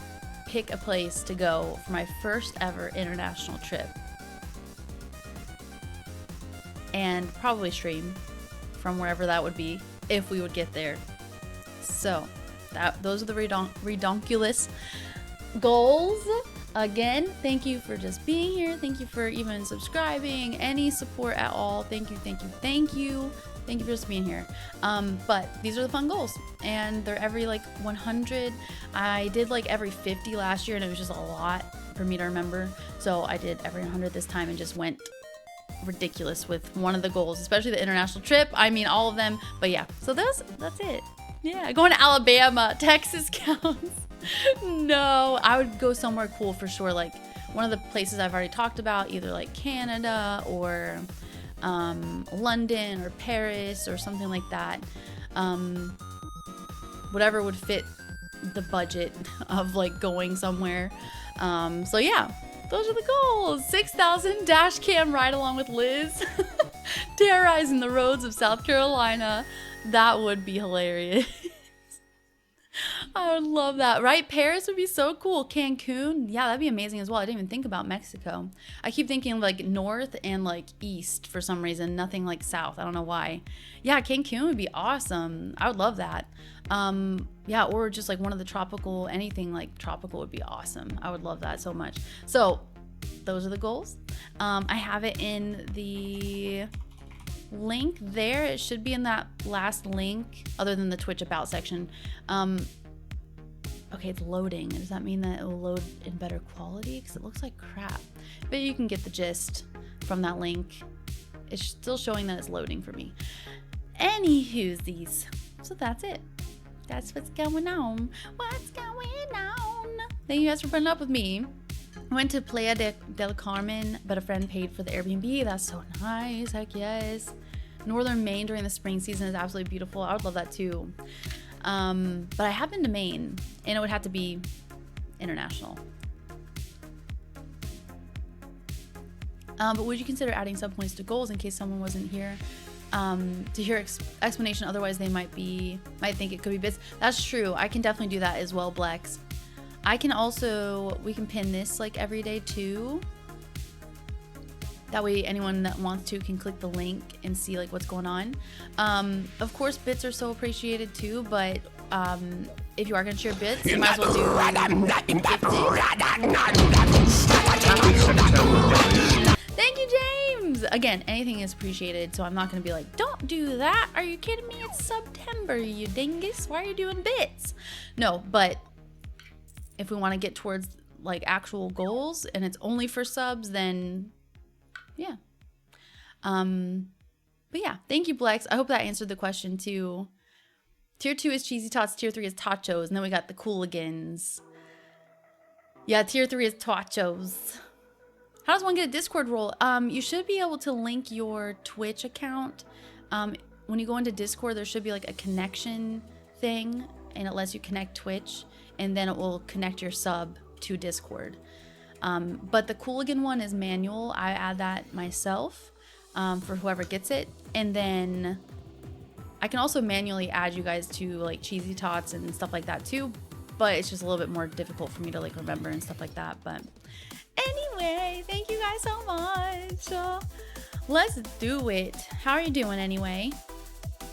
pick a place to go for my first ever international trip and probably stream from wherever that would be if we would get there. So those are the redonkulous goals. Again, thank you for just being here. Thank you for even subscribing, any support at all. Thank you. Thank you for just being here. But these are the fun goals, and they're every like 100. I did like every 50 last year, and it was just a lot for me to remember. So I did every 100 this time and just went ridiculous with one of the goals, especially the international trip. I mean, all of them. But yeah, so that's it. Yeah, going to Alabama. Texas counts. No, I would go somewhere cool for sure. Like one of the places I've already talked about, either like Canada or London or Paris or something like that. Whatever would fit the budget of like going somewhere. So yeah, those are the goals. 6,000 dash cam ride along with Liz. Terrorizing the roads of South Carolina. That would be hilarious. I would love that, right? Paris would be so cool. Cancun, yeah, that'd be amazing as well. I didn't even think about Mexico. I keep thinking like north and like east for some reason, nothing like south. I don't know why. Yeah, Cancun would be awesome. I would love that. Yeah, or just like one of the tropical, anything like tropical would be awesome. I would love that so much. So those are the goals. I have it in the link there. It should be in that last link, other than the Twitch about section. Okay, it's loading. Does that mean that it will load in better quality? Because it looks like crap. But you can get the gist from that link. It's still showing that it's loading for me. Anywhoosies. So that's it. That's what's going on. What's going on? Thank you guys for putting up with me. I went to Playa del Carmen, but a friend paid for the Airbnb. That's so nice. Heck yes. Northern Maine during the spring season is absolutely beautiful. I would love that too. But I have been to Maine, and it would have to be international. But would you consider adding sub points to goals in case someone wasn't here to hear explanation? Otherwise, they might think it could be bits. That's true. I can definitely do that as well, Blex. I can also, we can pin this like every day too. That way anyone that wants to can click the link and see like what's going on. Of course, bits are so appreciated too, but if you are gonna share bits, you might as well do Thank you, James! Again, anything is appreciated, so I'm not gonna be like, don't do that. Are you kidding me? It's September, you dingus. Why are you doing bits? No, but if we want to get towards like actual goals and it's only for subs, then yeah. But yeah, thank you, Blex. I hope that answered the question too. Tier 2 is Cheesy Tots, Tier 3 is Tachos, and then we got the Cooligans. Yeah, Tier 3 is Tachos. How does one get a Discord role? You should be able to link your Twitch account. When you go into Discord, there should be like a connection thing, and it lets you connect Twitch, and then it will connect your sub to Discord. But the Cooligan one is manual. I add that myself for whoever gets it. And then I can also manually add you guys to like Cheesy Tots and stuff like that too. But it's just a little bit more difficult for me to like remember and stuff like that. But anyway, thank you guys so much. Let's do it. How are you doing anyway?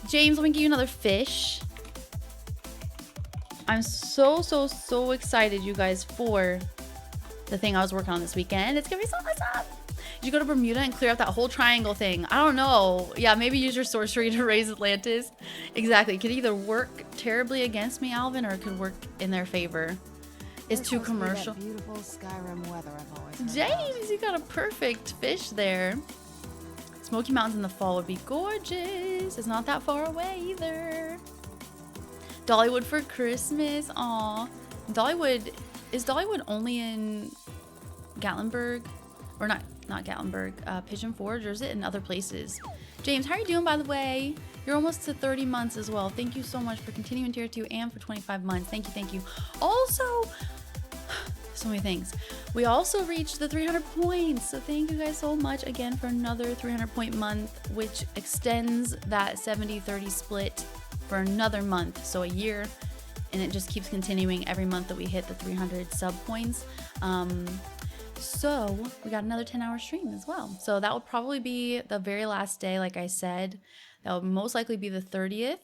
James, let me give you another fish. I'm so excited, you guys, for the thing I was working on this weekend. It's gonna be so awesome. Did you go to Bermuda and clear up that whole triangle thing? I don't know. Yeah, maybe use your sorcery to raise Atlantis. Exactly. It could either work terribly against me, Alvin, or it could work in their favor. It's too commercial. Beautiful Skyrim weather I've always heard James, you got a perfect fish there. Smoky Mountains in the fall would be gorgeous. It's not that far away either. Dollywood for Christmas. Aw. Dollywood. Is Dollywood only in Gatlinburg? Or not Gatlinburg. Pigeon Forge? Or is it in other places? James, how are you doing, by the way? You're almost to 30 months as well. Thank you so much for continuing Tier 2 and for 25 months. Thank you, thank you. Also, so many things. We also reached the 300 points. So thank you guys so much again for another 300 point month, which extends that 70-30 split for another month, so a year, and it just keeps continuing every month that we hit the 300 sub points. So we got another 10-hour stream as well. So that will probably be the very last day, like I said. That will most likely be the 30th.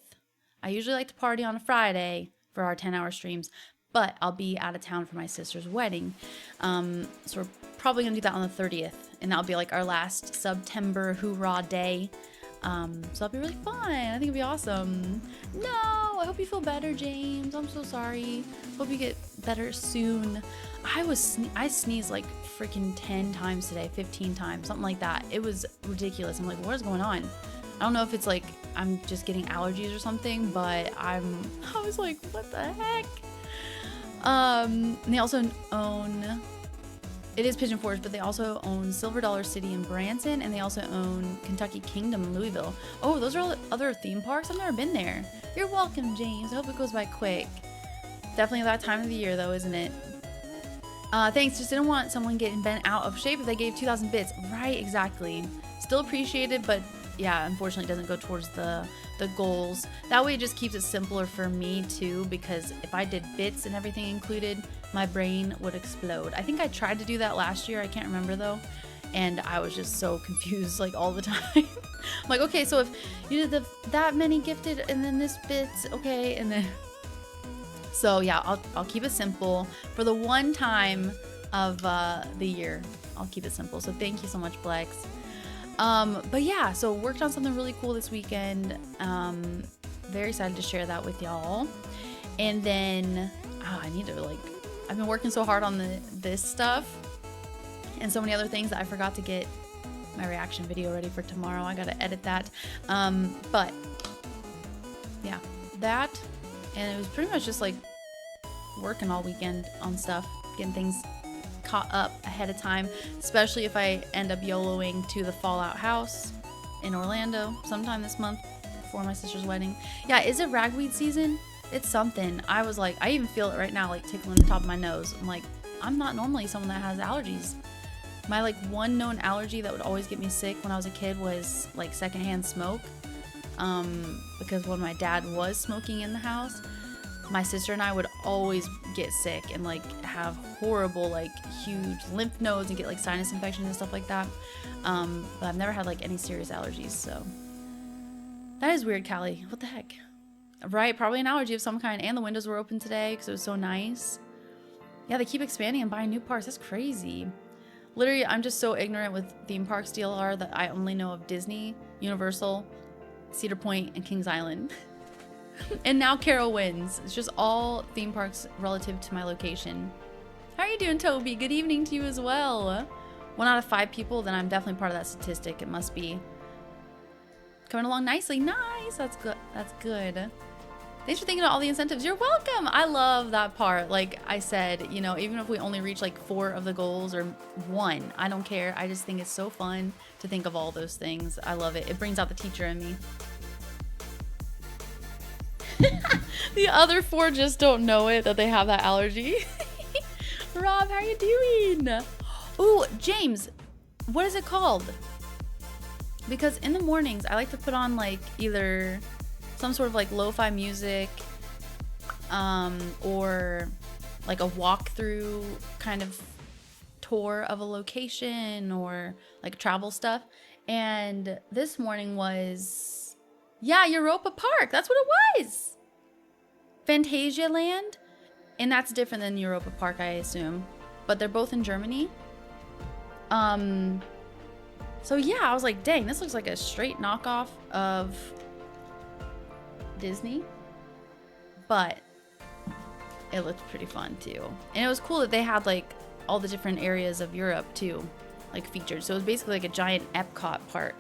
I usually like to party on a Friday for our 10-hour streams, but I'll be out of town for my sister's wedding. So we're probably gonna do that on the 30th, and that'll be like our last September hoorah day. So that'll be really fun. I think it'll be awesome. No, I hope you feel better, James. I'm so sorry. Hope you get better soon. I sneezed like freaking 10 times today, 15 times, something like that. It was ridiculous. I'm like, what is going on? I don't know if it's like I'm just getting allergies or something, but I was like, what the heck? And they also own, it is Pigeon Forge, but they also own Silver Dollar City in Branson, and they also own Kentucky Kingdom in Louisville. Oh, those are all the other theme parks? I've never been there. You're welcome, James. I hope it goes by quick. Definitely that time of the year, though, isn't it? Thanks. Just didn't want someone getting bent out of shape if they gave 2,000 bits. Right, exactly. Still appreciated, but yeah, unfortunately, it doesn't go towards the goals. That way, it just keeps it simpler for me too, because if I did bits and everything included, my brain would explode. I think I tried to do that last year. I can't remember though, and I was just so confused like all the time. I'm like, okay, so if you did that many gifted and then this bits, okay, and then so yeah, I'll keep it simple for the one time of the year. I'll keep it simple. So thank you so much, Blex. But yeah, so worked on something really cool this weekend. Very excited to share that with y'all. And then I've been working so hard on this stuff and so many other things that I forgot to get my reaction video ready for tomorrow. I gotta edit that. But yeah, that, and it was pretty much just like working all weekend on stuff, getting things caught up ahead of time, especially if I end up YOLOing to the Fallout house in Orlando sometime this month before my sister's wedding. Yeah, is it ragweed season? It's something. I was like, I even feel it right now, like tickling the top of my nose. I'm like, I'm not normally someone that has allergies. My like one known allergy that would always get me sick when I was a kid was like secondhand smoke. Because when my dad was smoking in the house, my sister and I would always get sick and like have horrible like huge lymph nodes and get like sinus infections and stuff like that. But I've never had like any serious allergies, so that is weird, Callie. What the heck? Right, probably an allergy of some kind. And the windows were open today because it was so nice. Yeah, they keep expanding and buying new parks. That's crazy. Literally, I'm just so ignorant with theme parks DLR that I only know of Disney, Universal, Cedar Point, and Kings Island. And now Carowinds. It's just all theme parks relative to my location. How are you doing, Toby? Good evening to you as well. 1 out of 5 people, then I'm definitely part of that statistic. It must be coming along nicely. Nice. That's good. That's good. Thanks for thinking of all the incentives. You're welcome. I love that part. Like I said, you know, even if we only reach like 4 of the goals or 1, I don't care. I just think it's so fun to think of all those things. I love it. It brings out the teacher in me. The other 4 just don't know it, that they have that allergy. Rob, how are you doing? Ooh, James, what is it called? Because in the mornings, I like to put on like either some sort of like lo-fi music, or like a walkthrough kind of tour of a location or like travel stuff. And this morning was, yeah, Europa Park. That's what it was. Fantasia Land. And that's different than Europa Park, I assume. But they're both in Germany. So yeah, I was like, dang, this looks like a straight knockoff of Disney, but it looked pretty fun too. And it was cool that they had like all the different areas of Europe too, like featured. So it was basically like a giant Epcot park.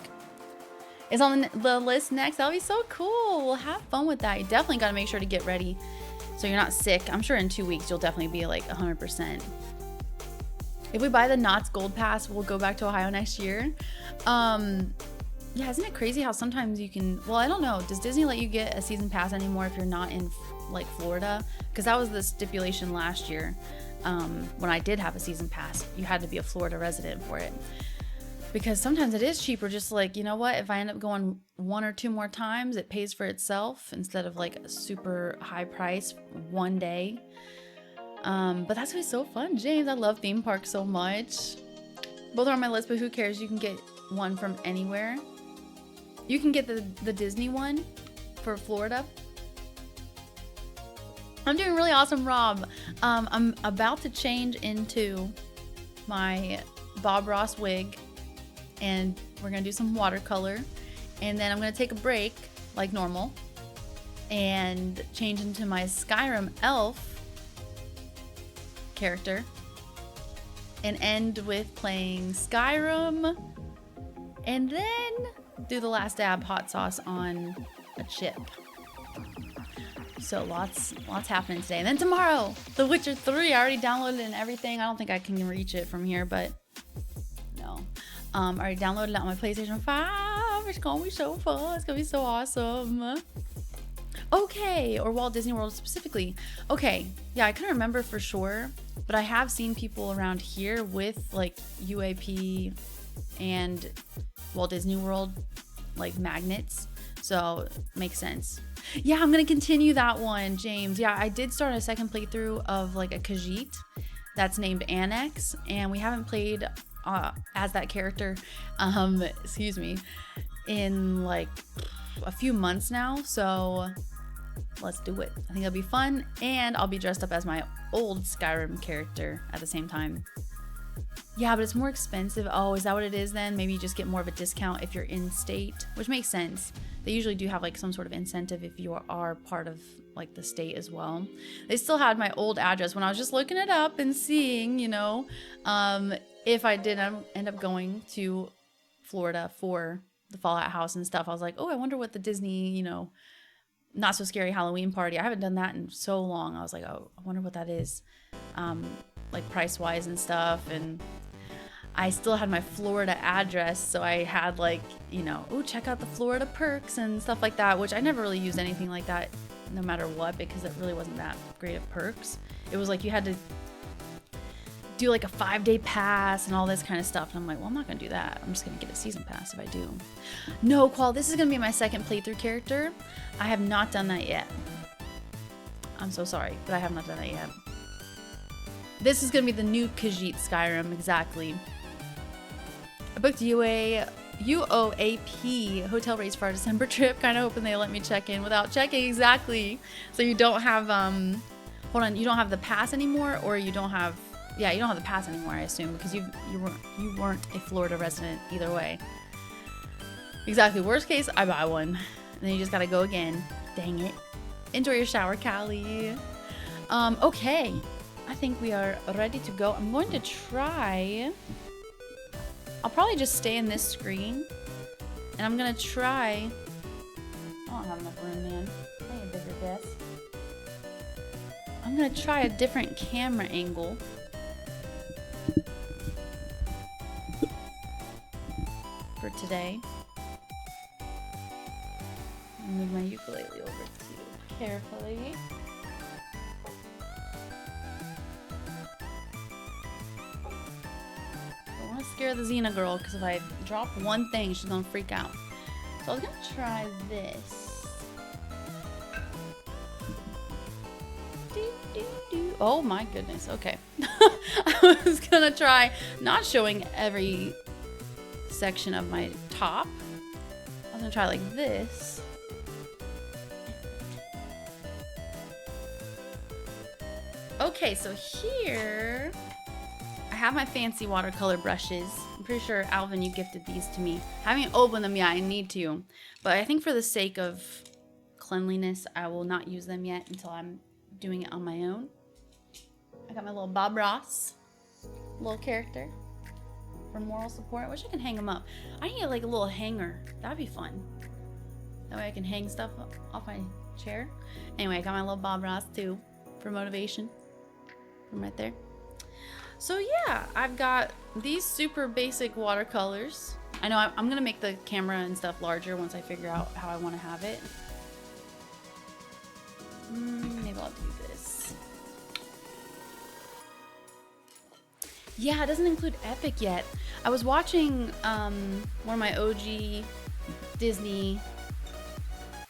It's on the list next. That'll be so cool. We'll have fun with that. You definitely got to make sure to get ready so you're not sick. I'm sure in 2 weeks you'll definitely be like 100%. If we buy the Knott's Gold Pass, we'll go back to Ohio next year. Yeah, isn't it crazy how sometimes you can, well, I don't know. Does Disney let you get a season pass anymore if you're not in like Florida? Because that was the stipulation last year. When I did have a season pass, you had to be a Florida resident for it. Because sometimes it is cheaper, just like, you know what, if I end up going 1 or 2 more times, it pays for itself instead of like a super high price one day. But that's what's so fun, James. I love theme parks so much. Both are on my list, but who cares? You can get one from anywhere. You can get the Disney one for Florida. I'm doing really awesome, Rob. I'm about to change into my Bob Ross wig, and we're gonna do some watercolor, and then I'm gonna take a break like normal and change into my Skyrim elf character and end with playing Skyrim, and then do the last dab hot sauce on a chip. So lots happening today. And then tomorrow, The Witcher 3. I already downloaded it and everything. I don't think I can reach it from here, but no. I already downloaded it on my PlayStation 5. It's gonna be so fun. It's gonna be so awesome. Okay, or Walt Disney World specifically. Okay, yeah, I couldn't remember for sure, but I have seen people around here with like UAP and Walt Disney World like magnets, so makes sense. Yeah, I'm gonna continue that one, James. Yeah, I did start a second playthrough of like a Khajiit that's named Annex, and we haven't played as that character, excuse me, in like a few months now, so let's do it. I think it'll be fun, and I'll be dressed up as my old Skyrim character at the same time. Yeah, but it's more expensive. Oh, is that what it is then? Maybe you just get more of a discount if you're in state, which makes sense. They usually do have like some sort of incentive if you are part of like the state as well. They still had my old address when I was just looking it up and seeing, you know, if I did end up going to Florida for the Fallout house and stuff. I was like, oh, I wonder what the Disney, you know, not so scary Halloween party. I haven't done that in so long. I was like, oh, I wonder what that is, like price wise and stuff. And I still had my Florida address, so I had like, you know, oh, check out the Florida perks and stuff like that, which I never really used anything like that no matter what, because it really wasn't that great of perks. It was like you had to do like a 5-day pass and all this kind of stuff. And I'm like, well, I'm not gonna do that. I'm just gonna get a season pass if I do. No, Qual, this is gonna be my second playthrough character. I have not done that yet. I'm so sorry, but I have not done that yet. This is gonna be the new Khajiit Skyrim, exactly. I booked UAP hotel rates for our December trip, kind of hoping they let me check in without checking, exactly. So you don't have, hold on, you don't have the pass anymore, or you don't have, yeah, you don't have the pass anymore, I assume, because you weren't a Florida resident either way. Exactly, worst case, I buy one. And then you just gotta go again. Dang it. Enjoy your shower, Callie. Okay. I think we are ready to go. I'm going to try... I'll probably just stay in this screen. And I'm gonna try... I don't have enough room, man. I need a bigger desk. I'm gonna try a different camera angle. For today. Move my ukulele over to carefully. Don't want to scare the Xena girl, because if I drop one thing, she's gonna freak out. So I was gonna try this. Oh my goodness, okay. I was gonna try not showing every section of my top. I was gonna try like this. Okay, so here I have my fancy watercolor brushes. I'm pretty sure, Alvin, you gifted these to me. I haven't opened them yet, I need to. But I think for the sake of cleanliness, I will not use them yet until I'm doing it on my own. I got my little Bob Ross, little character for moral support. I wish I could hang them up. I need like a little hanger. That'd be fun. That way I can hang stuff off my chair. Anyway, I got my little Bob Ross too for motivation. From right there. So yeah, I've got these super basic watercolors. I know I'm gonna make the camera and stuff larger once I figure out how I want to have it. Maybe I'll do this. Yeah, it doesn't include Epic yet. I was watching one of my OG Disney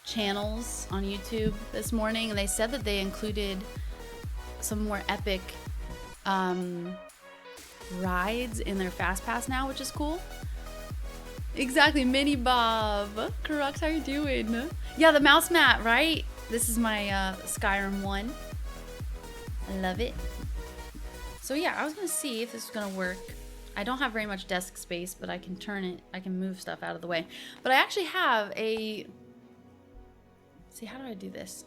channels on YouTube this morning, and they said that they included some more Epic rides in their Fast Pass now, which is cool. Exactly, Mini Bob. Crux, how you doing? Yeah, the mouse mat, right? This is my Skyrim one. I love it. So yeah, I was gonna see if this is gonna work. I don't have very much desk space, but I can turn it, I can move stuff out of the way. But I actually have a... See, how do I do this?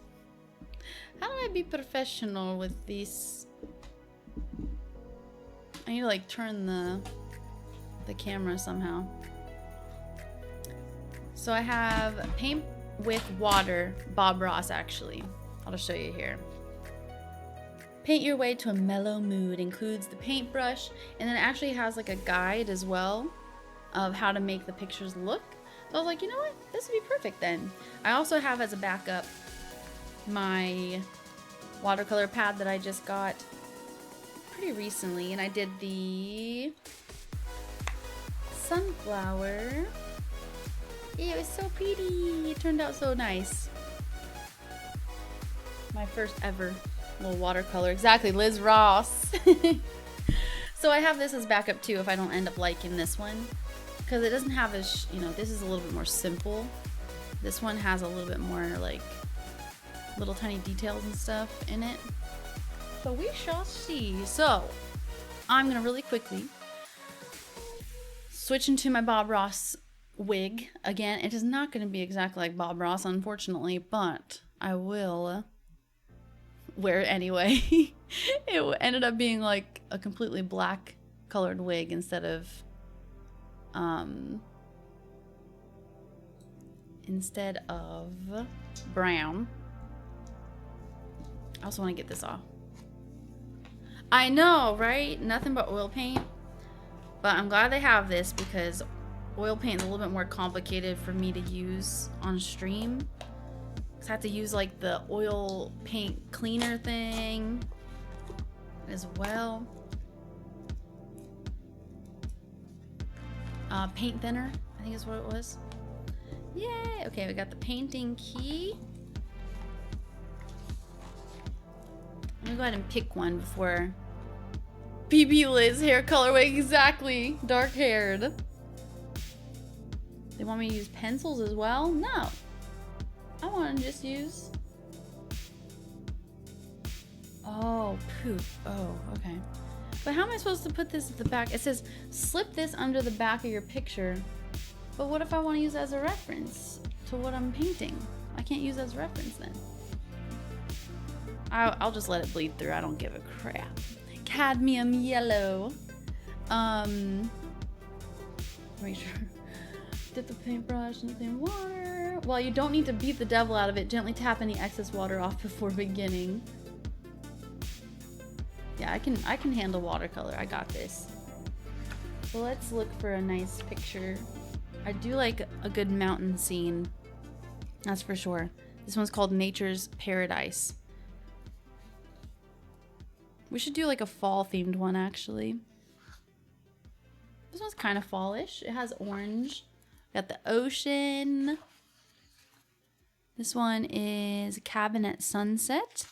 How do I be professional with these? I need to like turn the camera somehow. So I have paint with water, Bob Ross actually. I'll just show you here. Paint your way to a mellow mood includes the paintbrush, and then it actually has like a guide as well of how to make the pictures look. So I was like, you know what? This would be perfect then. I also have as a backup my watercolor pad that I just got pretty recently, and I did the sunflower. It was so pretty. It turned out so nice. My first ever little watercolor. Exactly, Liz Ross. So I have this as backup too if I don't end up liking this one, because it doesn't have as, you know, this is a little bit more simple. This one has a little bit more like little tiny details and stuff in it. So we shall see. So I'm gonna really quickly switch into my Bob Ross wig. Again, it is not gonna be exactly like Bob Ross, unfortunately, but I will wear it anyway. It ended up being like a completely black colored wig instead of brown. I also want to get this off. I know, right? Nothing but oil paint. But I'm glad they have this because oil paint is a little bit more complicated for me to use on stream. I have to use like the oil paint cleaner thing as well. Paint thinner, I think is what it was. Yay! Okay, we got the painting key. Let me go ahead and pick one before BB Liz hair colorway. Exactly, dark haired. They want me to use pencils as well? No. I want to just use... Oh, poop. Oh, okay. But how am I supposed to put this at the back? It says, slip this under the back of your picture. But what if I want to use it as a reference to what I'm painting? I can't use it as a reference then. I'll just let it bleed through. I don't give a crap. Cadmium yellow. Make sure. Dip the paintbrush in the same water. Well, you don't need to beat the devil out of it. Gently tap any excess water off before beginning. Yeah, I can handle watercolor. I got this. So let's look for a nice picture. I do like a good mountain scene. That's for sure. This one's called Nature's Paradise. We should do like a fall themed one actually. This one's kind of fallish. It has orange. Got the ocean. This one is Cabin at Sunset.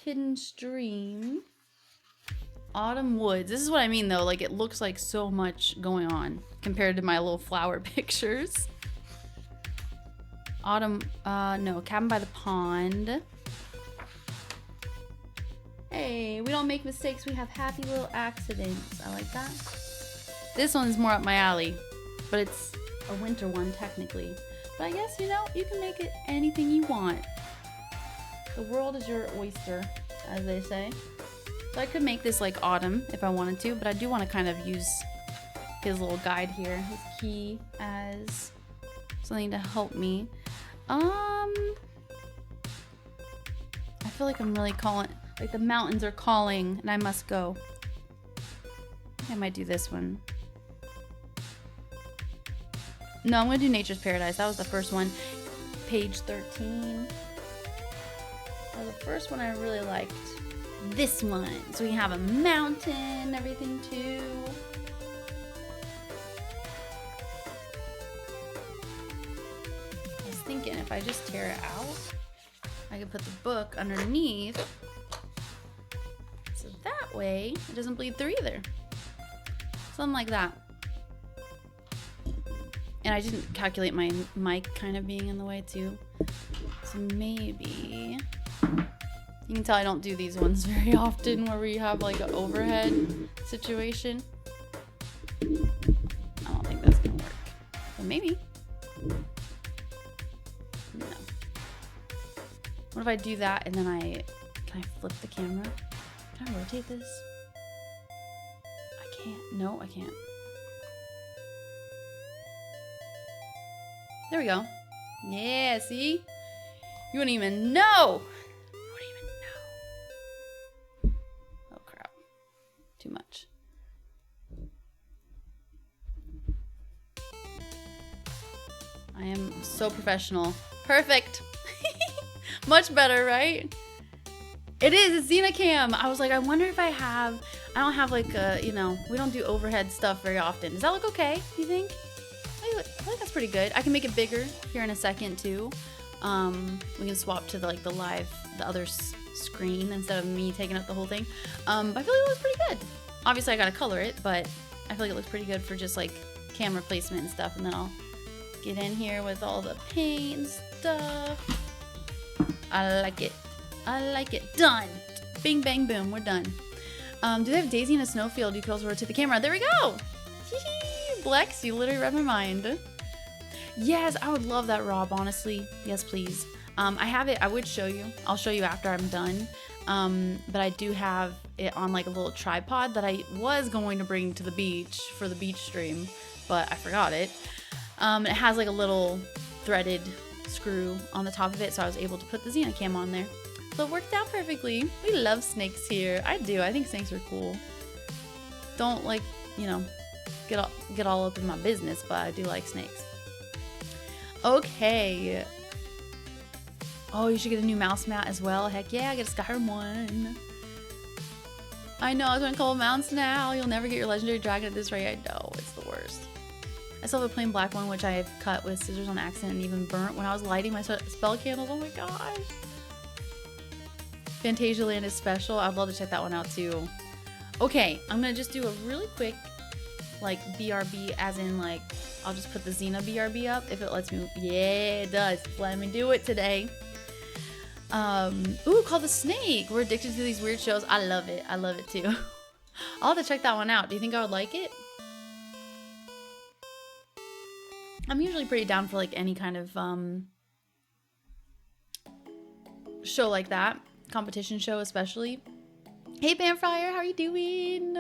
Hidden Stream. Autumn Woods. This is what I mean though. Like it looks like so much going on compared to my little flower pictures. Autumn, no, Cabin by the Pond. Hey, we don't make mistakes. We have happy little accidents. I like that. This one's more up my alley, but it's a winter one technically. But I guess, you know, you can make it anything you want. The world is your oyster, as they say. So I could make this like autumn if I wanted to, but I do want to kind of use his little guide here, his key, as something to help me. I feel like I'm really calling, like the mountains are calling and I must go. I think I might do this one. No, I'm gonna do Nature's Paradise. That was the first one. Page 13. That was the first one I really liked. This one. So we have a mountain and everything too. I was thinking if I just tear it out, I could put the book underneath. So that way it doesn't bleed through either. Something like that. And I didn't calculate my mic kind of being in the way too. So maybe... You can tell I don't do these ones very often where we have like an overhead situation. I don't think that's gonna work. But maybe. No. What if I do that and then can I flip the camera? Can I rotate this? I can't. No, I can't. There we go. Yeah, see? You wouldn't even know. Oh crap. Too much. I am so professional. Perfect. Much better, right? It is. It's Xenacam. I was like, I wonder if I don't have like a, you know, we don't do overhead stuff very often. Does that look okay, do you think? I think that's pretty good. I can make it bigger here in a second too. We can swap to the other screen instead of me taking up the whole thing. I feel like it looks pretty good. Obviously I gotta color it, but I feel like it looks pretty good for just like camera placement and stuff. And then I'll get in here with all the paint and stuff. I like it. I like it. Done. Bing, bang, boom. We're done. Do they have Daisy in a snowfield? You could also rotate the camera. There we go! Blex, you literally read my mind. Yes, I would love that, Rob, honestly. Yes, please. I have it. I would show you. I'll show you after I'm done. But I do have it on like a little tripod that I was going to bring to the beach for the beach stream, but I forgot it. It has like a little threaded screw on the top of it, so I was able to put the Xena cam on there. So it worked out perfectly. We love snakes here. I do. I think snakes are cool. Don't like, you know, get all up in my business, but I do like snakes. Okay. Oh, you should get a new mouse mat as well. Heck yeah, get a Skyrim one. I know, I was gonna call mounts now. You'll never get your legendary dragon at this rate. I know, it's the worst. I still have a plain black one, which I have cut with scissors on accident and even burnt when I was lighting my spell candles. Oh my gosh. Fantasia Land is special. I'd love to check that one out too. Okay, I'm gonna just do a really quick, like, BRB, as in, like, I'll just put the Xena BRB up if it lets me. Yeah, it does. Let me do it today. Ooh, called The Snake. We're addicted to these weird shows. I love it. I love it too. I'll have to check that one out. Do you think I would like it? I'm usually pretty down for, like, any kind of, show like that. Competition show, especially. Hey, Banfryer, how are you doing?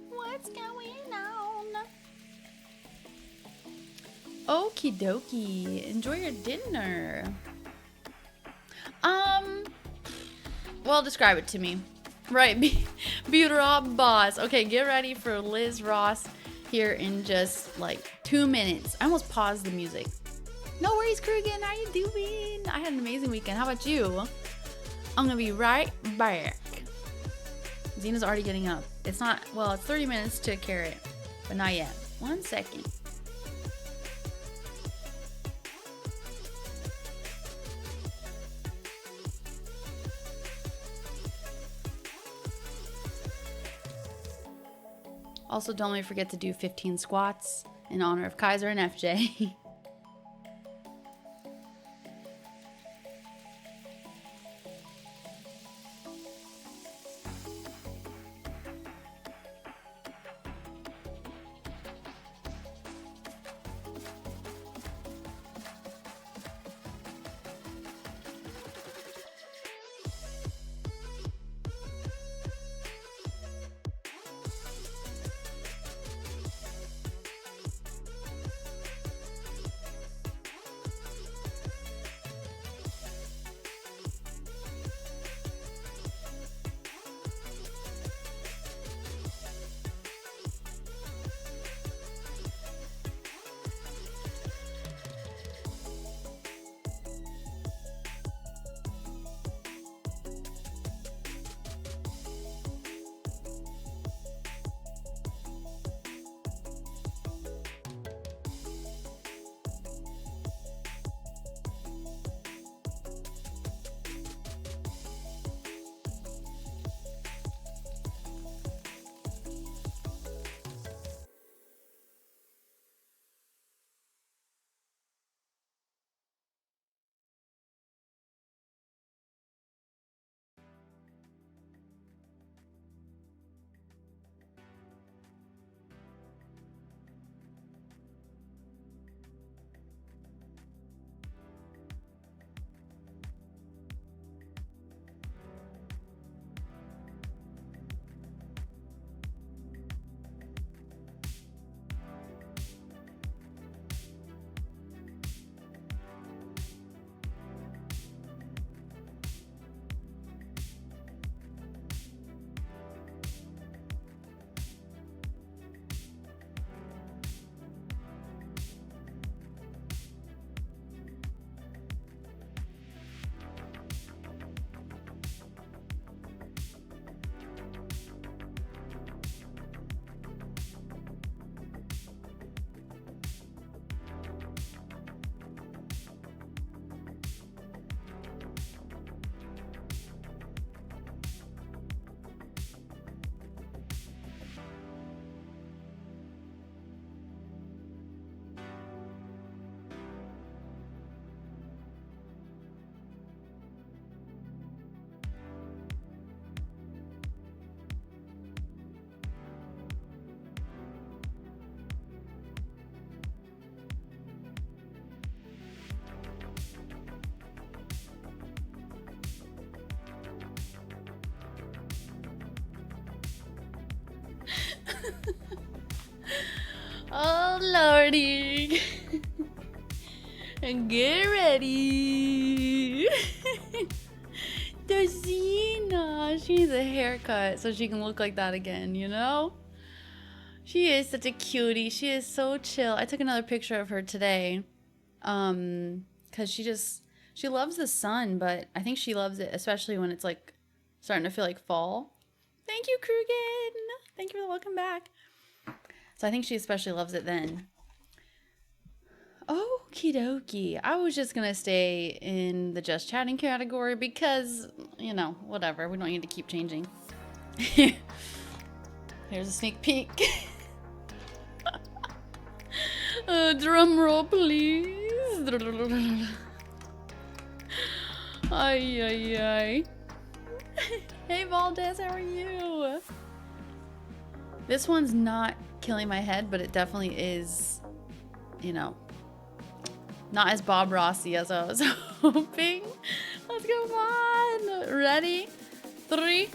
What's going on? Okie dokie. Enjoy your dinner. Well, describe it to me. Right, Beauty Rob Boss. Okay, get ready for Liz Ross here in just like 2 minutes. I almost paused the music. No worries, Krugen. How you doing? I had an amazing weekend. How about you? I'm gonna be right back. Xena's already getting up. It's not, well, it's 30 minutes to carrot, but not yet. 1 second. Also, don't let me forget to do 15 squats in honor of Kaiser and FJ. Oh lordy. And get ready. Dozina. She needs a haircut so she can look like that again, you know? She is such a cutie. She is so chill. I took another picture of her today. Cause she loves the sun, but I think she loves it especially when it's like starting to feel like fall. Thank you, Krugen. Thank you for the welcome back. So I think she especially loves it then. Okie dokie. I was just gonna stay in the just chatting category because, you know, whatever. We don't need to keep changing. Here's a sneak peek. Drum roll, please. Ay, ay, ay. Hey, Valdez, how are you? This one's not killing my head, but it definitely is, you know, not as Bob Rossi as I was hoping. Let's go on. Ready? 3,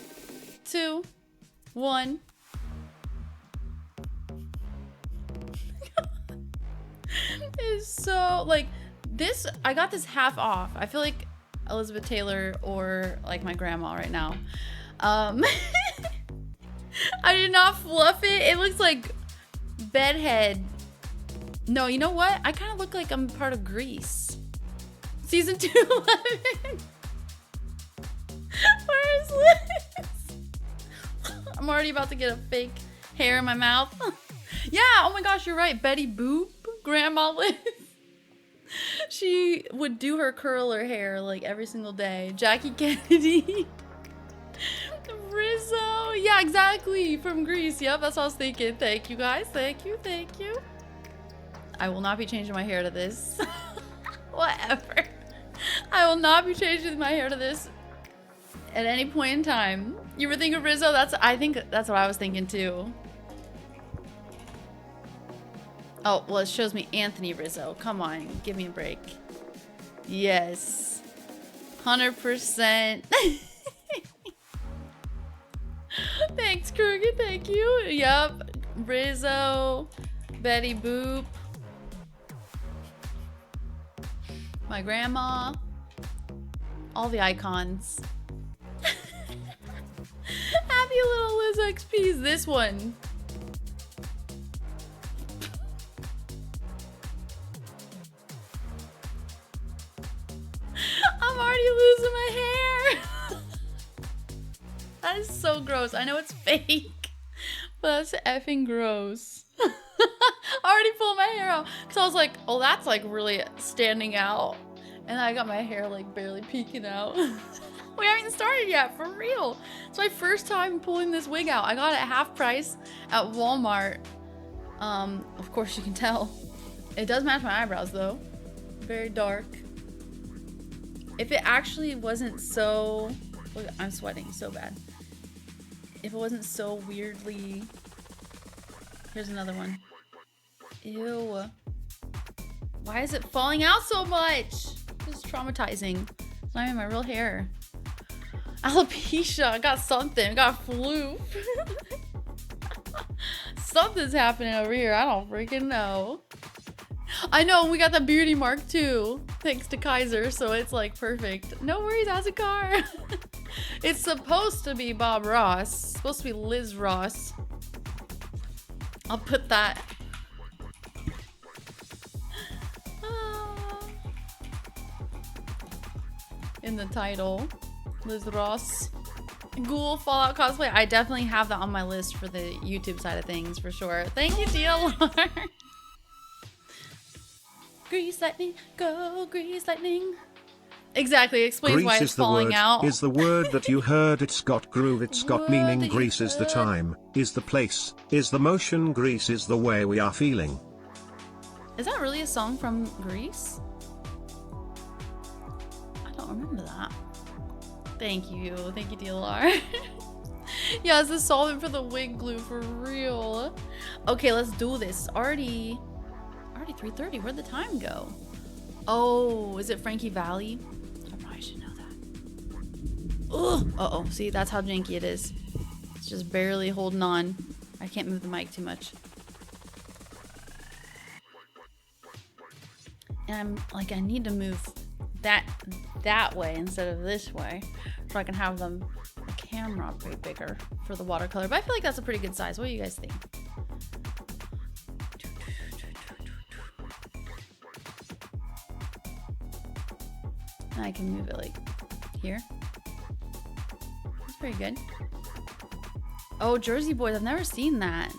2, 1. It's so, like, this, I got this half off. I feel like Elizabeth Taylor or like my grandma right now. I did not fluff it. It looks like bedhead. No, you know what? I kind of look like I'm part of Grease. Season 211. Where is Liz? I'm already about to get a fake hair in my mouth. Yeah, oh my gosh, you're right. Betty Boop, Grandma Liz. She would do her curler hair like every single day. Jackie Kennedy. Rizzo. Yeah, exactly. From Greece. Yep, that's what I was thinking. Thank you guys. Thank you. Thank you. I will not be changing my hair to this. Whatever. I will not be changing my hair to this at any point in time. You were thinking Rizzo? I think that's what I was thinking too. Oh, well, it shows me Anthony Rizzo. Come on, give me a break. Yes. 100%. Thanks, Kruger. Thank you. Yep. Rizzo. Betty Boop. My grandma. All the icons. Happy little LizXP's this one. I'm already losing my hair. That is so gross. I know it's fake, but that's effing gross. I already pulled my hair out because I was like, oh, that's like really standing out. And I got my hair like barely peeking out. We haven't even started yet, for real. It's my first time pulling this wig out. I got it at half price at Walmart. Of course you can tell. It does match my eyebrows though. Very dark. If it actually wasn't so, look, I'm sweating so bad. If it wasn't so weirdly, here's another one. Ew. Why is it falling out so much? This is traumatizing. It's not even my real hair. Alopecia, I got something, I got flu. Something's happening over here, I don't freaking know. I know, we got the beauty mark too, thanks to Kaiser, so it's like perfect. No worries, how's a car? It's supposed to be Bob Ross, it's supposed to be Liz Ross. I'll put that. In the title. Liz Ross. Ghoul Fallout cosplay. I definitely have that on my list for the YouTube side of things for sure. Thank you, DLR. Grease lightning, go grease lightning. Exactly, explains Grease why is it's the falling word, out. is the word that you heard. It's got groove, it's got Word meaning. that you Grease is the heard. time, is the place, is the motion. Grease is the way we are feeling. Is that really a song from Greece? I don't remember that. Thank you, DLR. Yeah, it's the solvent for the wig glue for real. Okay, let's do this. Already 3:30. Where'd the time go? Oh, is it Frankie Valli? I probably should know that. Ugh. Uh-oh. See, that's how janky it is. It's just barely holding on. I can't move the mic too much. And I'm like, I need to move that way instead of this way, so I can have the camera be bigger for the watercolor. But I feel like that's a pretty good size. What do you guys think? And I can move it like here. That's pretty good. Oh, Jersey Boys. I've never seen that.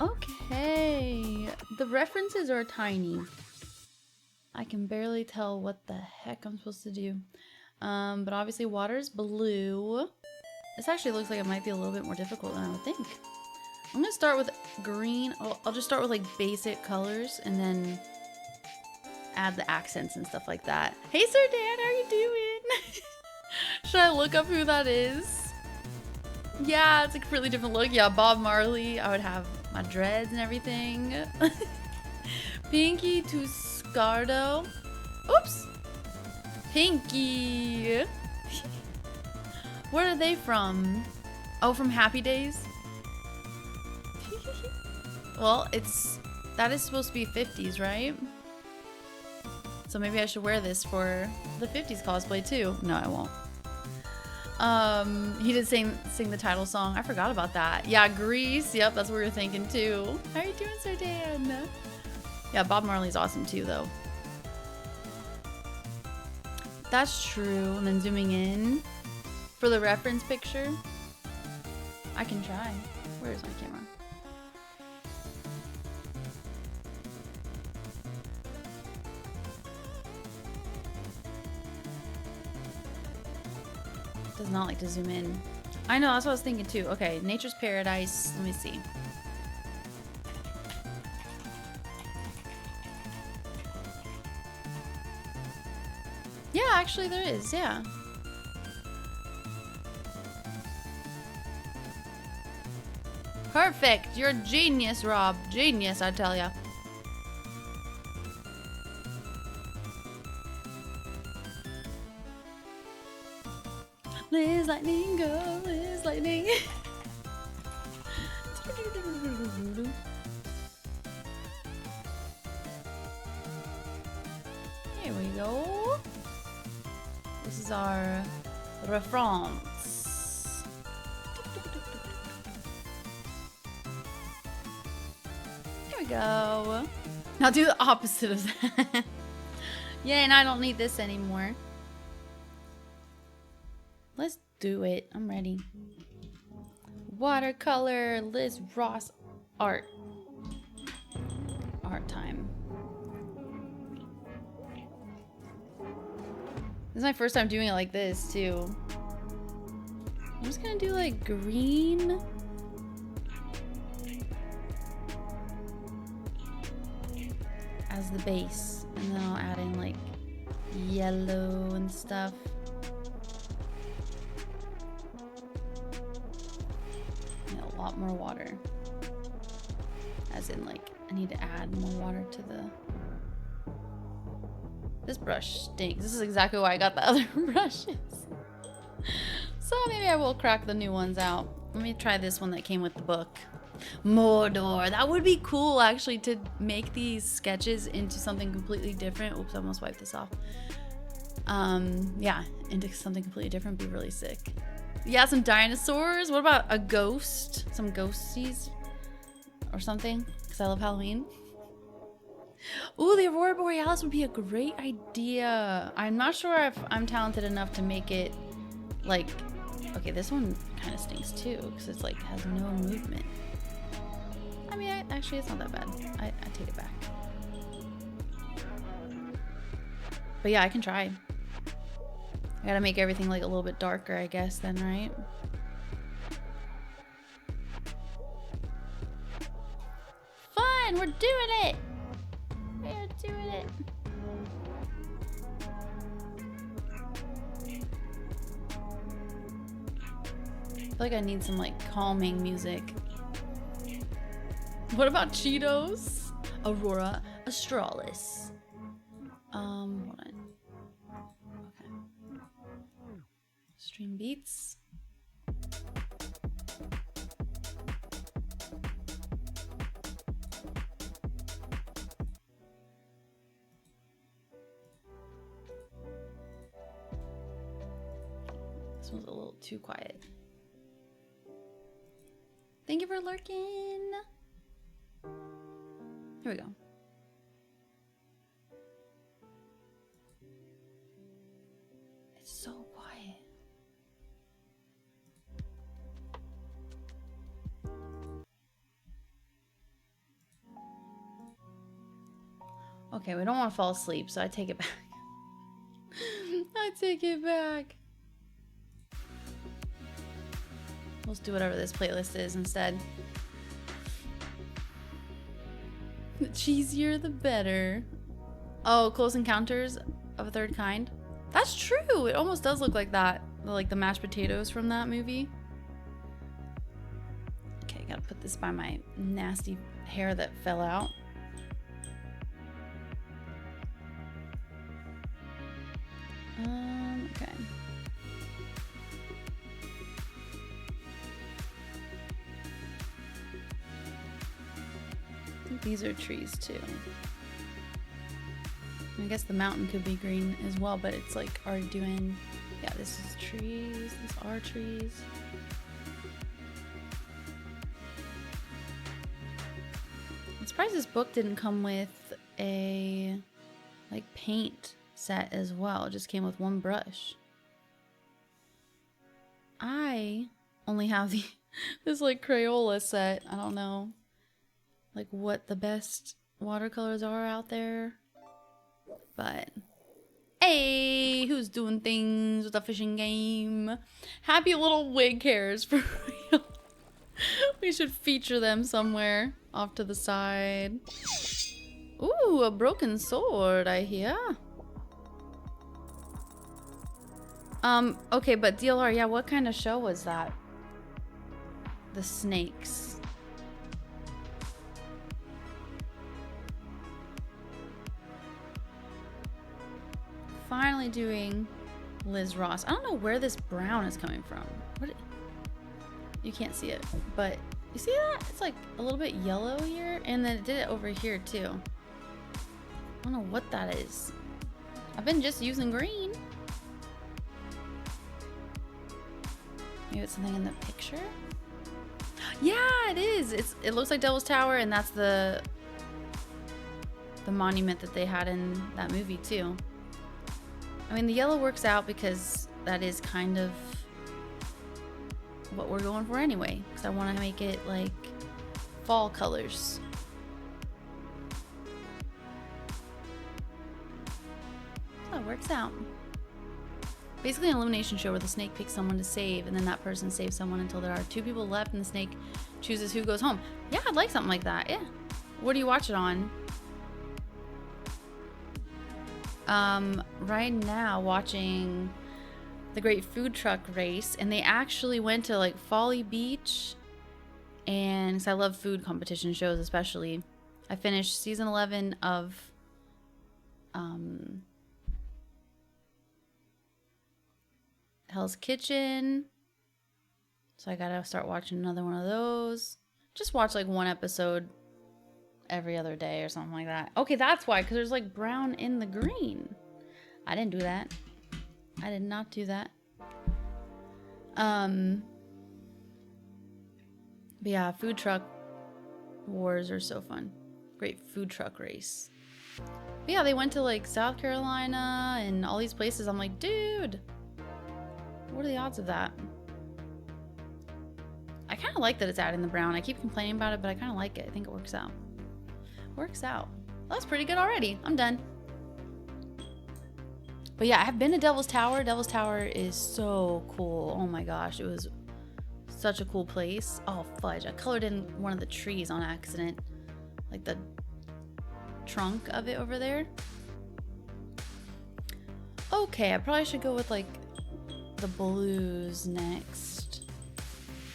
Okay. The references are tiny. I can barely tell what the heck I'm supposed to do. But obviously water's blue. This actually looks like it might be a little bit more difficult than I would think. I'm gonna start with green. I'll just start with like basic colors and then add the accents and stuff like that. Hey, Sir Dan, how are you doing? Should I look up who that is? Yeah, it's a completely different look. Yeah, Bob Marley. I would have my dreads and everything. Pinky to Scardo. Oops. Pinky. Where are they from? Oh, from Happy Days? Well, that is supposed to be 50s, right? So maybe I should wear this for the 50s cosplay too. No, I won't. He did sing the title song. I forgot about that. Yeah, Grease. Yep, that's what we were thinking too. How are you doing, Sir Dan? Yeah, Bob Marley's awesome too, though. That's true. And then zooming in for the reference picture. I can try. Where is my camera? Does not like to zoom in. I know, that's what I was thinking too. Okay, Nature's Paradise. Let me see. Yeah, actually there is, yeah. Perfect. You're a genius, Rob. Genius, I tell ya. Liz Lightning, go, Liz Lightning. Here we go. This is our reference. There we go. Now do the opposite of that. Yay, and I don't need this anymore. Let's do it. I'm ready. Watercolor, Liz Ross art. Art time. This is my first time doing it like this, too. I'm just gonna do like green. As the base. And then I'll add in like yellow and stuff. A lot more water. As in like, I need to add more water to the... This brush stinks. This is exactly why I got the other brushes. So maybe I will crack the new ones out. Let me try this one that came with the book. Mordor. That would be cool, actually, to make these sketches into something completely different. Oops, I almost wiped this off. Yeah, into something completely different would be really sick. Yeah, some dinosaurs. What about a ghost? Some ghosties or something? Because I love Halloween. Ooh, the Aurora Borealis would be a great idea. I'm not sure if I'm talented enough to make it like... Okay, this one kind of stinks too because it's like has no movement. I mean, actually, it's not that bad. I take it back. But yeah, I can try. I gotta make everything like a little bit darker, I guess, then, right? Fun! We're doing it! We're doing it! I feel like I need some like calming music. What about Cheetos? Aurora Australis. Hold on. Okay. Stream beats. This one's a little too quiet. Thank you for lurking. Here we go. It's so quiet. Okay, we don't want to fall asleep, so I take it back. I take it back. Let's do whatever this playlist is instead. The cheesier, the better. Oh, Close Encounters of a Third Kind. That's true. It almost does look like that. Like the mashed potatoes from that movie. Okay, gotta put this by my nasty hair that fell out. Okay. I think these are trees too. I guess the mountain could be green as well, but it's like already doing, yeah, this is trees, these are trees. I'm surprised this book didn't come with a like paint set as well. It just came with one brush. I only have the this like Crayola set. I don't know like what the best watercolors are out there, but hey, who's doing things with a fishing game? Happy little wig hairs for real. We should feature them somewhere off to the side. Ooh, a broken sword, I hear. Okay, but DLR, yeah, what kind of show was that? The snakes. Finally doing Liz Ross. I don't know where this brown is coming from. What? You can't see it, but you see that? It's like a little bit yellow here, and then it did it over here too. I don't know what that is. I've been just using green. Maybe it's something in the picture? Yeah, it is. It looks like Devil's Tower, and that's the monument that they had in that movie too. I mean, the yellow works out because that is kind of what we're going for anyway. Because I want to make it like fall colors. So it works out. Basically an elimination show where the snake picks someone to save, and then that person saves someone until there are 2 people left and the snake chooses who goes home. Yeah, I'd like something like that. Yeah. What do you watch it on? Right now watching the Great Food Truck Race, and they actually went to like Folly Beach, and 'cause I love food competition shows especially. I finished season 11 of Hell's Kitchen, so I gotta start watching another one of those. Just watch like one episode every other day or something like that. Okay, that's why, because there's like brown in the green. I didn't do that. I did not do that. But yeah, food truck wars are so fun. Great Food Truck Race. But yeah, they went to like South Carolina and all these places. I'm like, dude, what are the odds of that? I kind of like that it's adding the brown. I keep complaining about it, but I kind of like it. I think it works out. Works out. Well, that's pretty good already. I'm done. But yeah, I have been to Devil's Tower. Devil's Tower is so cool. Oh my gosh, it was such a cool place. Oh fudge, I colored in one of the trees on accident. Like the trunk of it over there. Okay, I probably should go with like the blues next.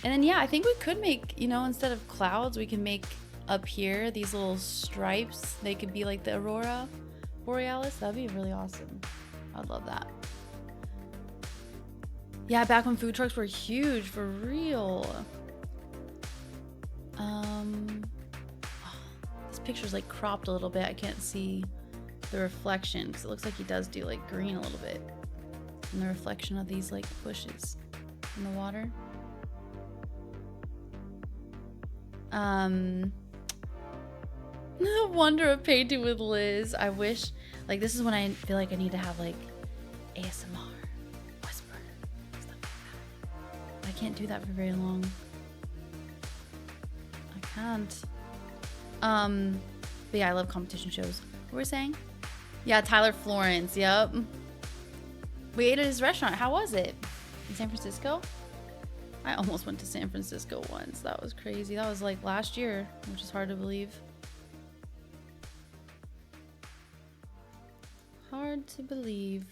And then yeah, I think we could make, you know, instead of clouds, we can make up here these little stripes. They could be like the Aurora Borealis. That'd be really awesome. I'd love that. Yeah, back when food trucks were huge, for real. This picture's like cropped a little bit. I can't see the reflection because it looks like he does do like green a little bit. And the reflection of these like bushes in the water. No wonder of painting with Liz. I wish, like, this is when I feel like I need to have like ASMR, whisper, stuff like that. I can't do that for very long. I can't. But yeah, I love competition shows. What were we saying? Yeah, Tyler Florence. Yep. We ate at his restaurant. How was it? In San Francisco? I almost went to San Francisco once. That was crazy. That was like last year, which is hard to believe. Hard to believe.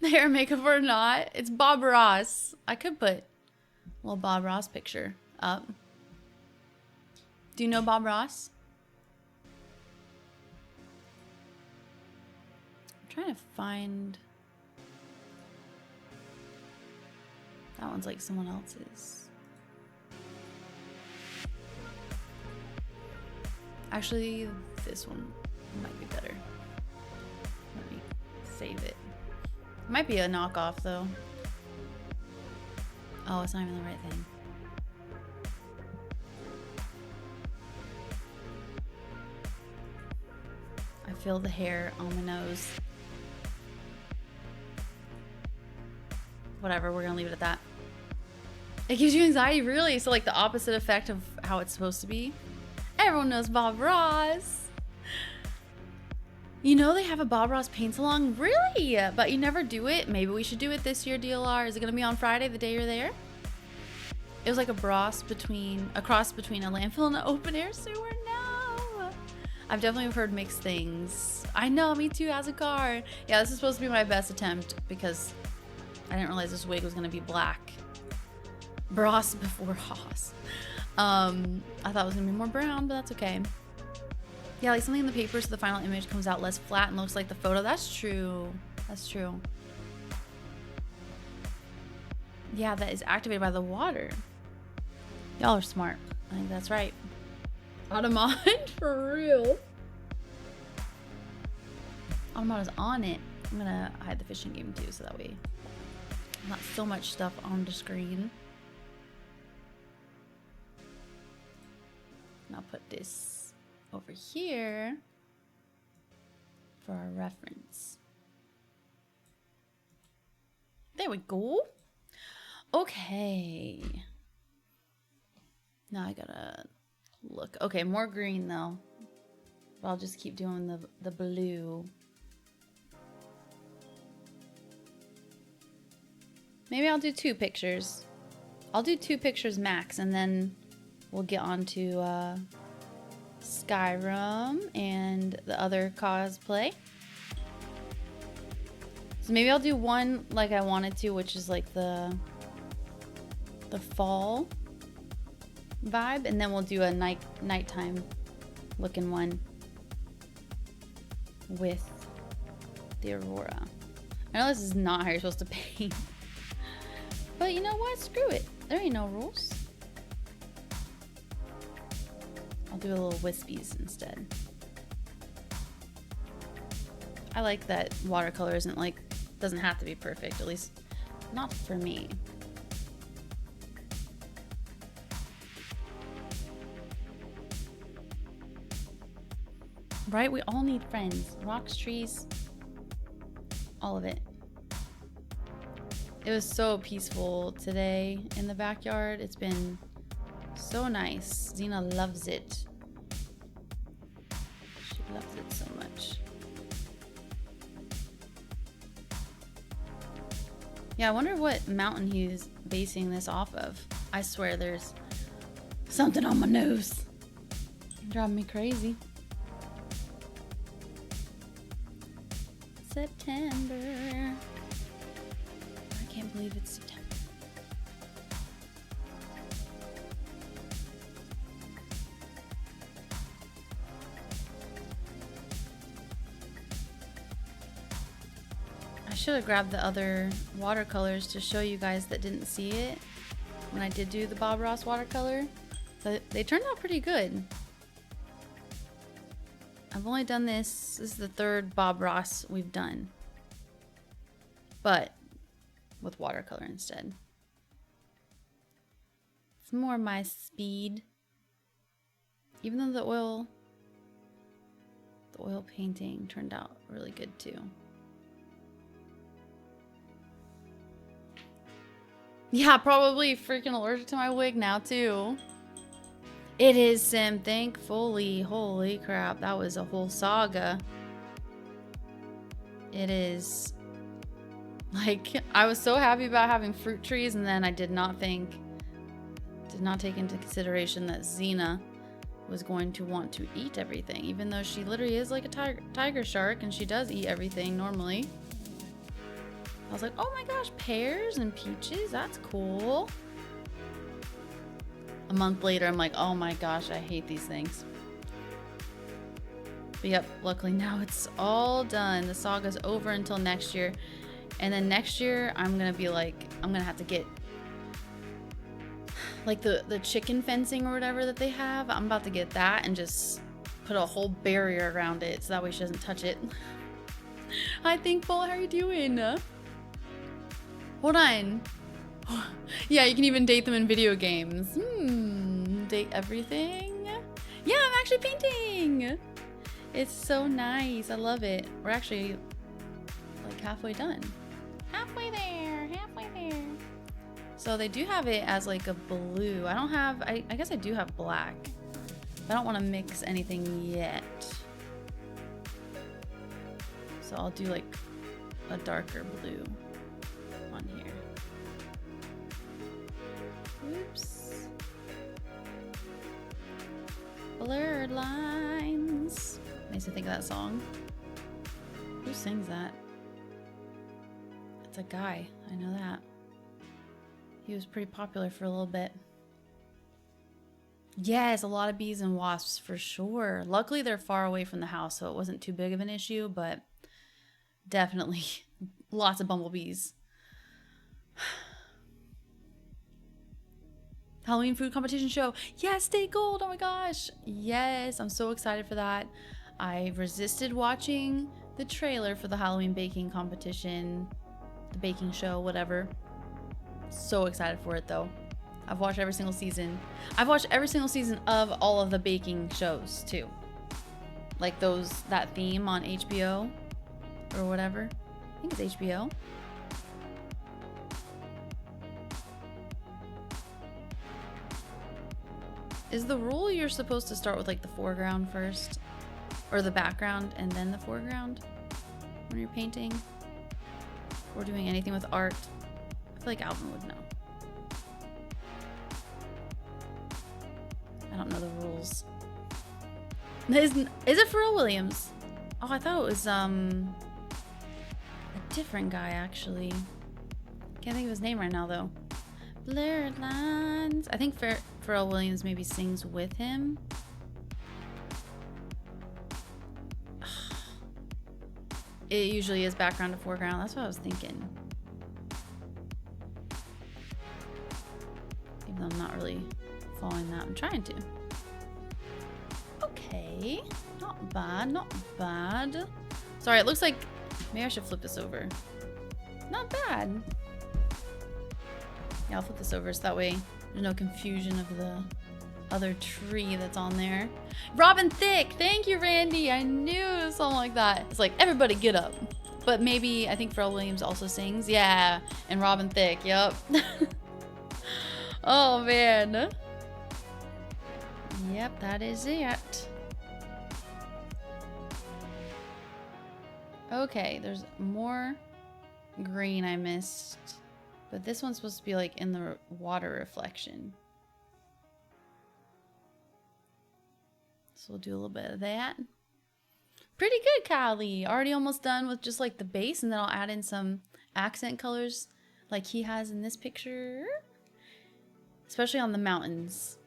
Hair and makeup or not? It's Bob Ross. I could put a little Bob Ross picture up. Do you know Bob Ross? I'm trying to find... That one's like someone else's. Actually, this one might be better. Let me save it. It might be a knockoff though. Oh, it's not even the right thing. I feel the hair on my nose. Whatever, we're gonna leave it at that. It gives you anxiety, really? So like the opposite effect of how it's supposed to be. Everyone knows Bob Ross. You know they have a Bob Ross paint salon? Really? But you never do it? Maybe we should do it this year, DLR. Is it gonna be on Friday, the day you're there? It was like a cross between a landfill and an open air sewer. No. I've definitely heard mixed things. I know, me too, as a car. Yeah, this is supposed to be my best attempt because I didn't realize this wig was gonna be black. Bros before Haas. I thought it was gonna be more brown, but that's okay. Yeah, like something in the paper so the final image comes out less flat and looks like the photo. That's true. That's true. Yeah, that is activated by the water. Y'all are smart. I think that's right. Automod for real. Automod is on it. I'm gonna hide the fishing game too, so that way not so much stuff on the screen. And I'll put this over here for our reference. There we go. Okay. Now I gotta look. Okay, more green though. But I'll just keep doing the blue. Maybe I'll do 2 pictures. I'll do 2 pictures max, and then we'll get on to Skyrim and the other cosplay. So maybe I'll do one like I wanted to, which is like the fall vibe, and then we'll do a nighttime looking one with the Aurora. I know this is not how you're supposed to paint, but you know what? Screw it. There ain't no rules. I'll do a little wispies instead. I like that watercolor isn't like, doesn't have to be perfect, at least not for me. Right? We all need friends. Rocks, trees, all of it. It was so peaceful today in the backyard. It's been so nice. Xena loves it. She loves it so much. Yeah, I wonder what mountain he's basing this off of. I swear there's something on my nose. Driving me crazy. September. I can't believe it's September. I should have grabbed the other watercolors to show you guys that didn't see it when I did do the Bob Ross watercolor. But they turned out pretty good. I've only done this. This is the third Bob Ross we've done. But with watercolor instead. It's more my speed. Even though the oil painting turned out really good too. Yeah, probably freaking allergic to my wig now too. It is, Sim, thankfully. Holy crap, that was a whole saga. It is. Like, I was so happy about having fruit trees, and then I did not take into consideration that Xena was going to want to eat everything, even though she literally is like a tiger shark, and she does eat everything normally. I was like, oh my gosh, pears and peaches, that's cool. A month later, I'm like, oh my gosh, I hate these things. But yep, luckily now it's all done. The saga's over until next year. And then next year, I'm gonna be like, I'm gonna have to get like the chicken fencing or whatever that they have. I'm about to get that and just put a whole barrier around it so that way she doesn't touch it. Hi, Thinkful, how are you doing? Hold on. Yeah, you can even date them in video games. Date everything? Yeah, I'm actually painting. It's so nice. I love it. We're actually like halfway done. Halfway there. Halfway there. So they do have it as like a blue. I don't have, I guess I do have black. But I don't want to mix anything yet. So I'll do like a darker blue on here. Oops. Blurred lines. Makes me think of that song. Who sings that? It's a guy. I know that. He was pretty popular for a little bit. Yes, a lot of bees and wasps for sure. Luckily, they're far away from the house, so it wasn't too big of an issue, but definitely lots of bumblebees. Halloween food competition show. Yes, stay gold. Oh my gosh. Yes, I'm so excited for that. I resisted watching the trailer for the Halloween baking competition, the baking show, whatever. So excited for it though. I've watched every single season. I've watched every single season of all of the baking shows too. Like that theme on HBO or whatever. I think it's HBO. Is the rule you're supposed to start with like the foreground first? Or the background and then the foreground when you're painting? Or doing anything with art? I feel like Alvin would know. I don't know the rules. Is it Pharrell Williams? Oh, I thought it was a different guy actually. Can't think of his name right now though. Blurred lines. I think Pharrell Williams maybe sings with him. It usually is background to foreground. That's what I was thinking. Even though I'm not really following that. I'm trying to. Okay. Not bad. Not bad. Sorry, it looks like maybe I should flip this over. Not bad. Yeah, I'll flip this over so that way there's no confusion of the other tree that's on there. Robin Thicke! Thank you, Randy! I knew it was something like that. It's like, everybody get up. But maybe, I think Pharrell Williams also sings. Yeah, and Robin Thicke, yep. Oh, man. Yep, that is it. Okay, there's more green I missed. But this one's supposed to be like in the water reflection. So we'll do a little bit of that. Pretty good, Callie. Already almost done with just like the base, and then I'll add in some accent colors like he has in this picture. Especially on the mountains.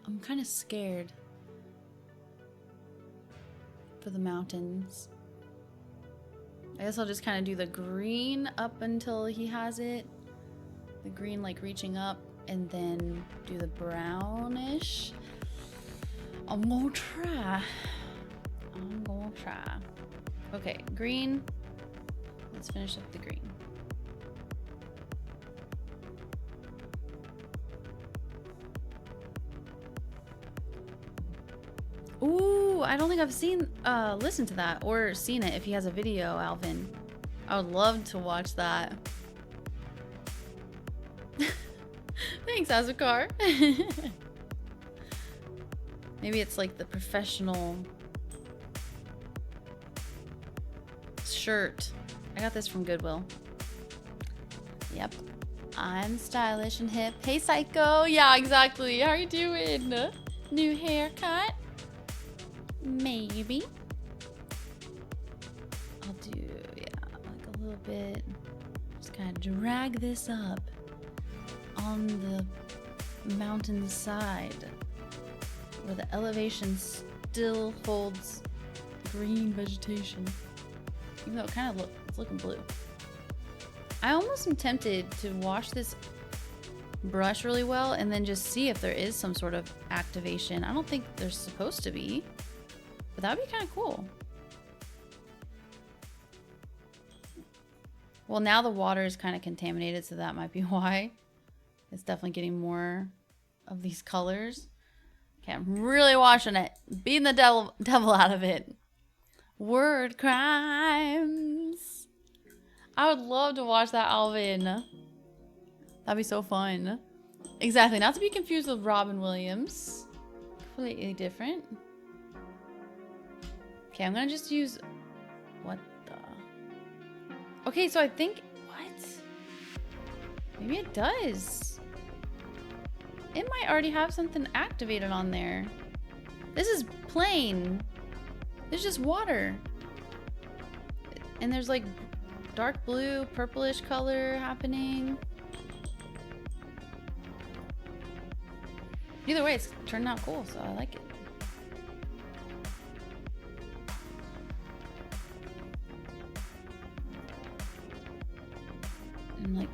I'm kind of scared for the mountains. I guess I'll just kind of do the green up until he has it. The green like reaching up, and then do the brownish. I'm gonna try. try. Okay, green. Let's finish up the green. Ooh, I don't think I've seen, listened to that or seen it if he has a video, Alvin. I would love to watch that. Thanks, Azukar. Maybe it's like the professional shirt. I got this from Goodwill. Yep. I'm stylish and hip. Hey, Psycho. Yeah, exactly. How are you doing? New haircut? Maybe. I'll do, yeah, like a little bit. Just kind of drag this up on the mountain side where the elevation still holds green vegetation. Even though it kind of it's looking blue. I almost am tempted to wash this brush really well and then just see if there is some sort of activation. I don't think there's supposed to be, but that would be kind of cool. Well, now the water is kind of contaminated, so that might be why. It's definitely getting more of these colors. Okay, I'm really washing it. Beating the devil out of it. Word crimes. I would love to watch that, Alvin. That'd be so fun. Exactly, not to be confused with Robin Williams. Completely different. Okay, I'm gonna just use... What the... Okay, so I think... What? Maybe it does. It might already have something activated on there. This is plain. There's just water. And there's like dark blue, purplish color happening. Either way, it's turned out cool, so I like it. I'm like,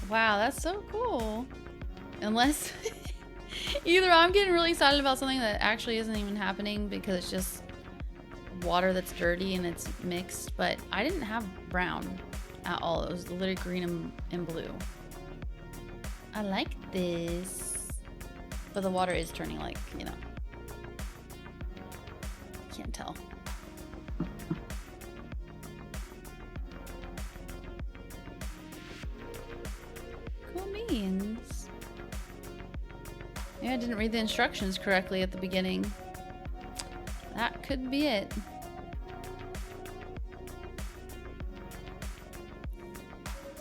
wow, that's so cool. Unless either I'm getting really excited about something that actually isn't even happening because it's just water that's dirty and it's mixed, but I didn't have brown at all. It was literally green and blue. I like this. But the water is turning like, you know. Can't tell. Cool beans. Maybe I didn't read the instructions correctly at the beginning. That could be it.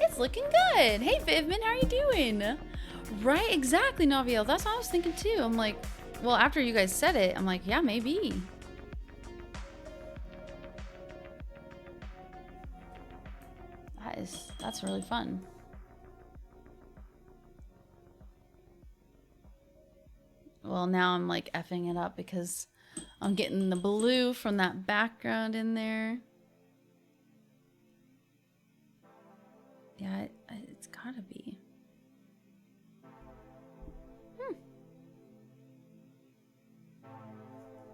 It's looking good. Hey, Vivman, how are you doing? Right, exactly, Naviel. That's what I was thinking too. I'm like, well, after you guys said it, I'm like, yeah, maybe. That's really fun. Well, now I'm like effing it up because I'm getting the blue from that background in there. Yeah, it's gotta be.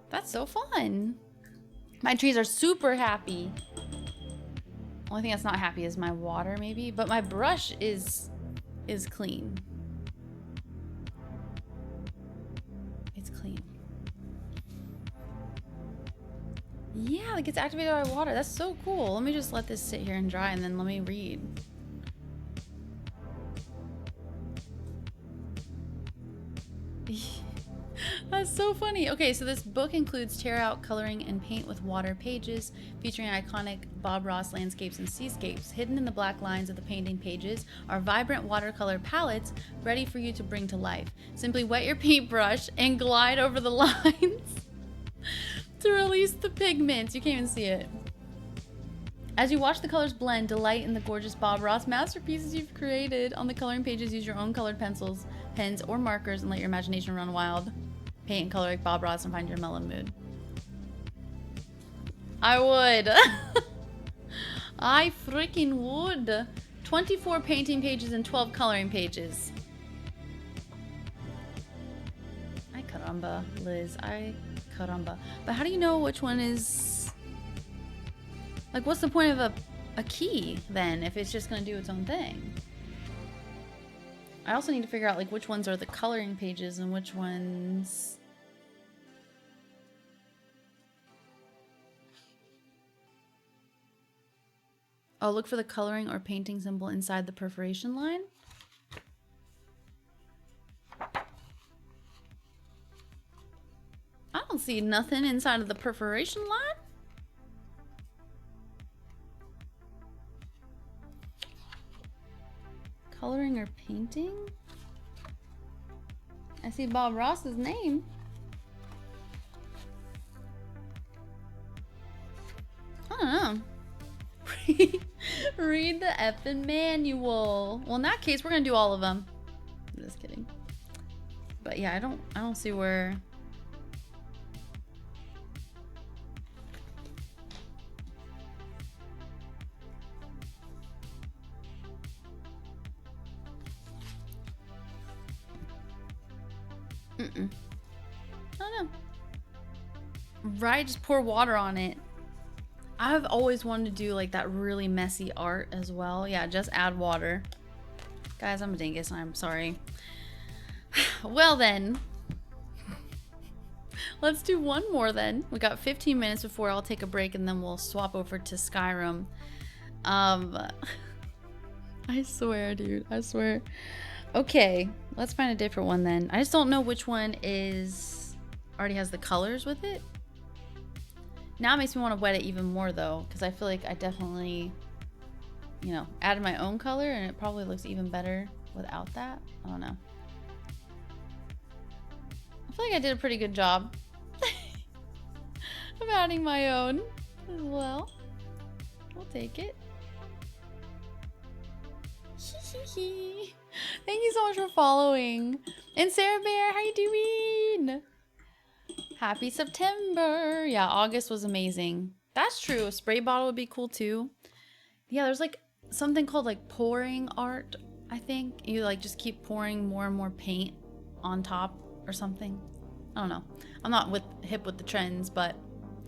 That's so fun. My trees are super happy. Only thing that's not happy is my water, maybe. But my brush is clean. It's clean. Yeah, it gets activated by water. That's so cool. Let me just let this sit here and dry and then let me read. That's so funny. Okay, so this book includes tear out, coloring, and paint with water pages featuring iconic Bob Ross landscapes and seascapes. Hidden in the black lines of the painting pages are vibrant watercolor palettes ready for you to bring to life. Simply wet your paintbrush and glide over the lines to release the pigments. You can't even see it. As you watch the colors blend, delight in the gorgeous Bob Ross masterpieces you've created. On the coloring pages, use your own colored pencils, pens, or markers and let your imagination run wild. Paint and color like Bob Ross and find your mellow mood. I would. I freaking would. 24 painting pages and 12 coloring pages. Ay caramba, Liz. Ay caramba. But how do you know which one is Like, what's the point of a key then if it's just gonna do its own thing? I also need to figure out like which ones are the coloring pages and which ones. Oh, look for the coloring or painting symbol inside the perforation line. I don't see nothing inside of the perforation line. Coloring or painting? I see Bob Ross's name. I don't know. Read the effing manual. Well, in that case, we're gonna do all of them. I'm just kidding. But yeah, I don't see where. I don't know. Right, just pour water on it. I've always wanted to do like that really messy art as well. Yeah, just add water. Guys, I'm a dingus and I'm sorry. Well then. Let's do one more then. We got 15 minutes before I'll take a break and then we'll swap over to Skyrim. I swear, dude. I swear. Okay, let's find a different one then. I just don't know which one is already has the colors with it. Now it makes me want to wet it even more though, because I feel like I definitely, you know, added my own color and it probably looks even better without that. I don't know. I feel like I did a pretty good job of adding my own as well. We'll take it. Thank you so much for following. And Sarah Bear, how you doing? Happy September. Yeah, August was amazing. That's true. A spray bottle would be cool too. Yeah, there's like something called like pouring art, I think. You like just keep pouring more and more paint on top or something. I don't know. I'm not hip with the trends, but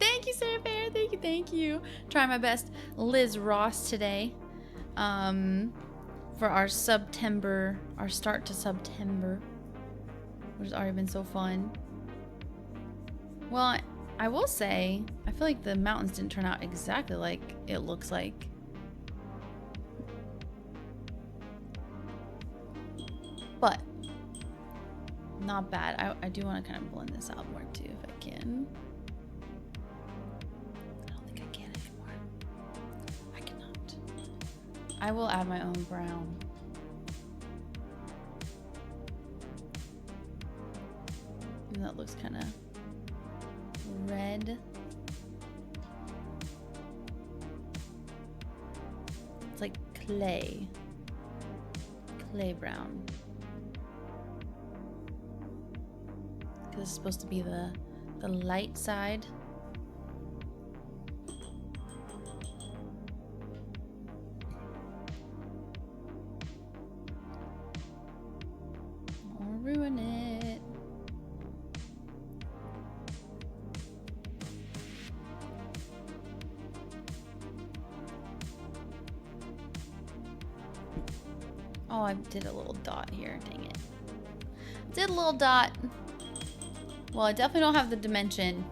thank you, Sarah Bear. Thank you, thank you. Try my best. Liz Ross today. For our September, our start to September, which has already been so fun. Well, I will say, I feel like the mountains didn't turn out exactly like it looks like. But, not bad. I do want to kind of blend this out more too, if I can. I don't think I can anymore. I cannot. I will add my own brown. And that looks kind of red. It's like clay brown, because it's supposed to be the light side. Don't ruin it. Oh, I did a little dot here. Dang it. Did a little dot. Well, I definitely don't have the dimension,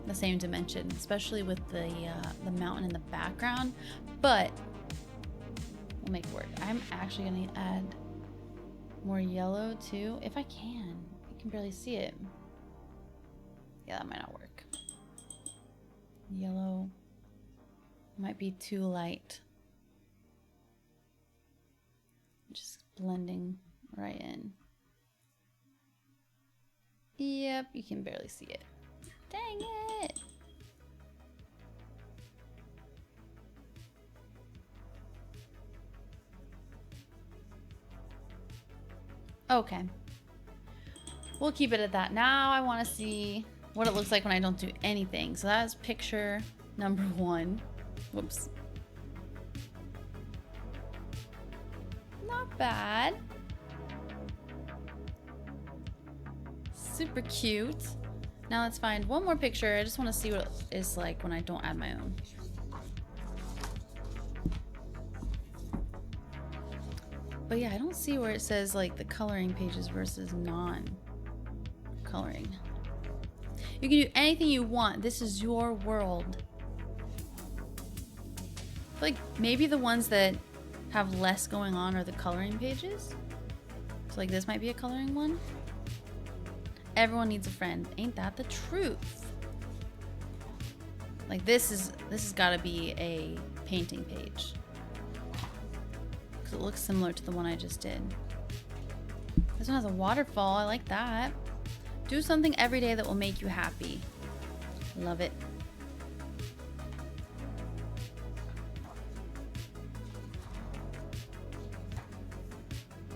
the same dimension, especially with the mountain in the background, but we'll make it work. I'm actually going to add more yellow too, if I can. You can barely see it. Yeah, that might not work. Yellow might be too light. Just blending right in. Yep, you can barely see it. Dang it! Okay. We'll keep it at that. Now I want to see what it looks like when I don't do anything. So that's picture number 1. Whoops. Not bad. Super cute. Now let's find one more picture. I just want to see what it's like when I don't add my own. But yeah, I don't see where it says like the coloring pages versus non-coloring. You can do anything you want. This is your world. I feel like maybe the ones that have less going on are the coloring pages. So like this might be a coloring one. Everyone needs a friend. Ain't that the truth? Like this has got to be a painting page. Cuz it looks similar to the one I just did. This one has a waterfall. I like that. Do something every day that will make you happy. Love it.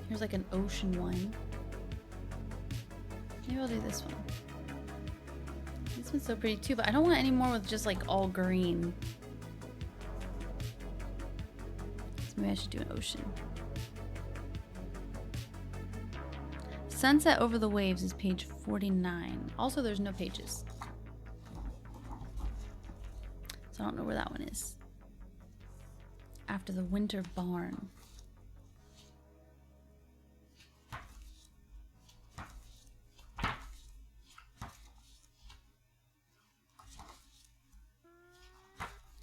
Here's like an ocean one. Maybe I'll do this one. This one's so pretty too, but I don't want any more with just like all green. So maybe I should do an ocean. Sunset over the waves is page 49. Also, there's no pages. So I don't know where that one is. After the winter barn.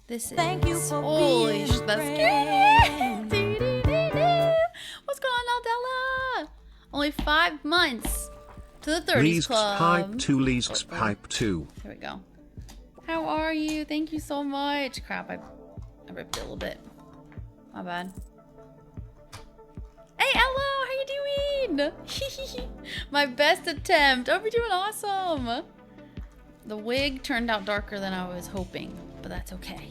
This is holy sh, that's scary. What's going on, Aldella? Only 5 months to the 30s club. Hype 2, LizXP Hype 2. Here we go. How are you? Thank you so much. Crap, I ripped it a little bit. My bad. Hey, hello, how you doing? My best attempt. Oh, we're doing awesome. The wig turned out darker than I was hoping, but that's okay.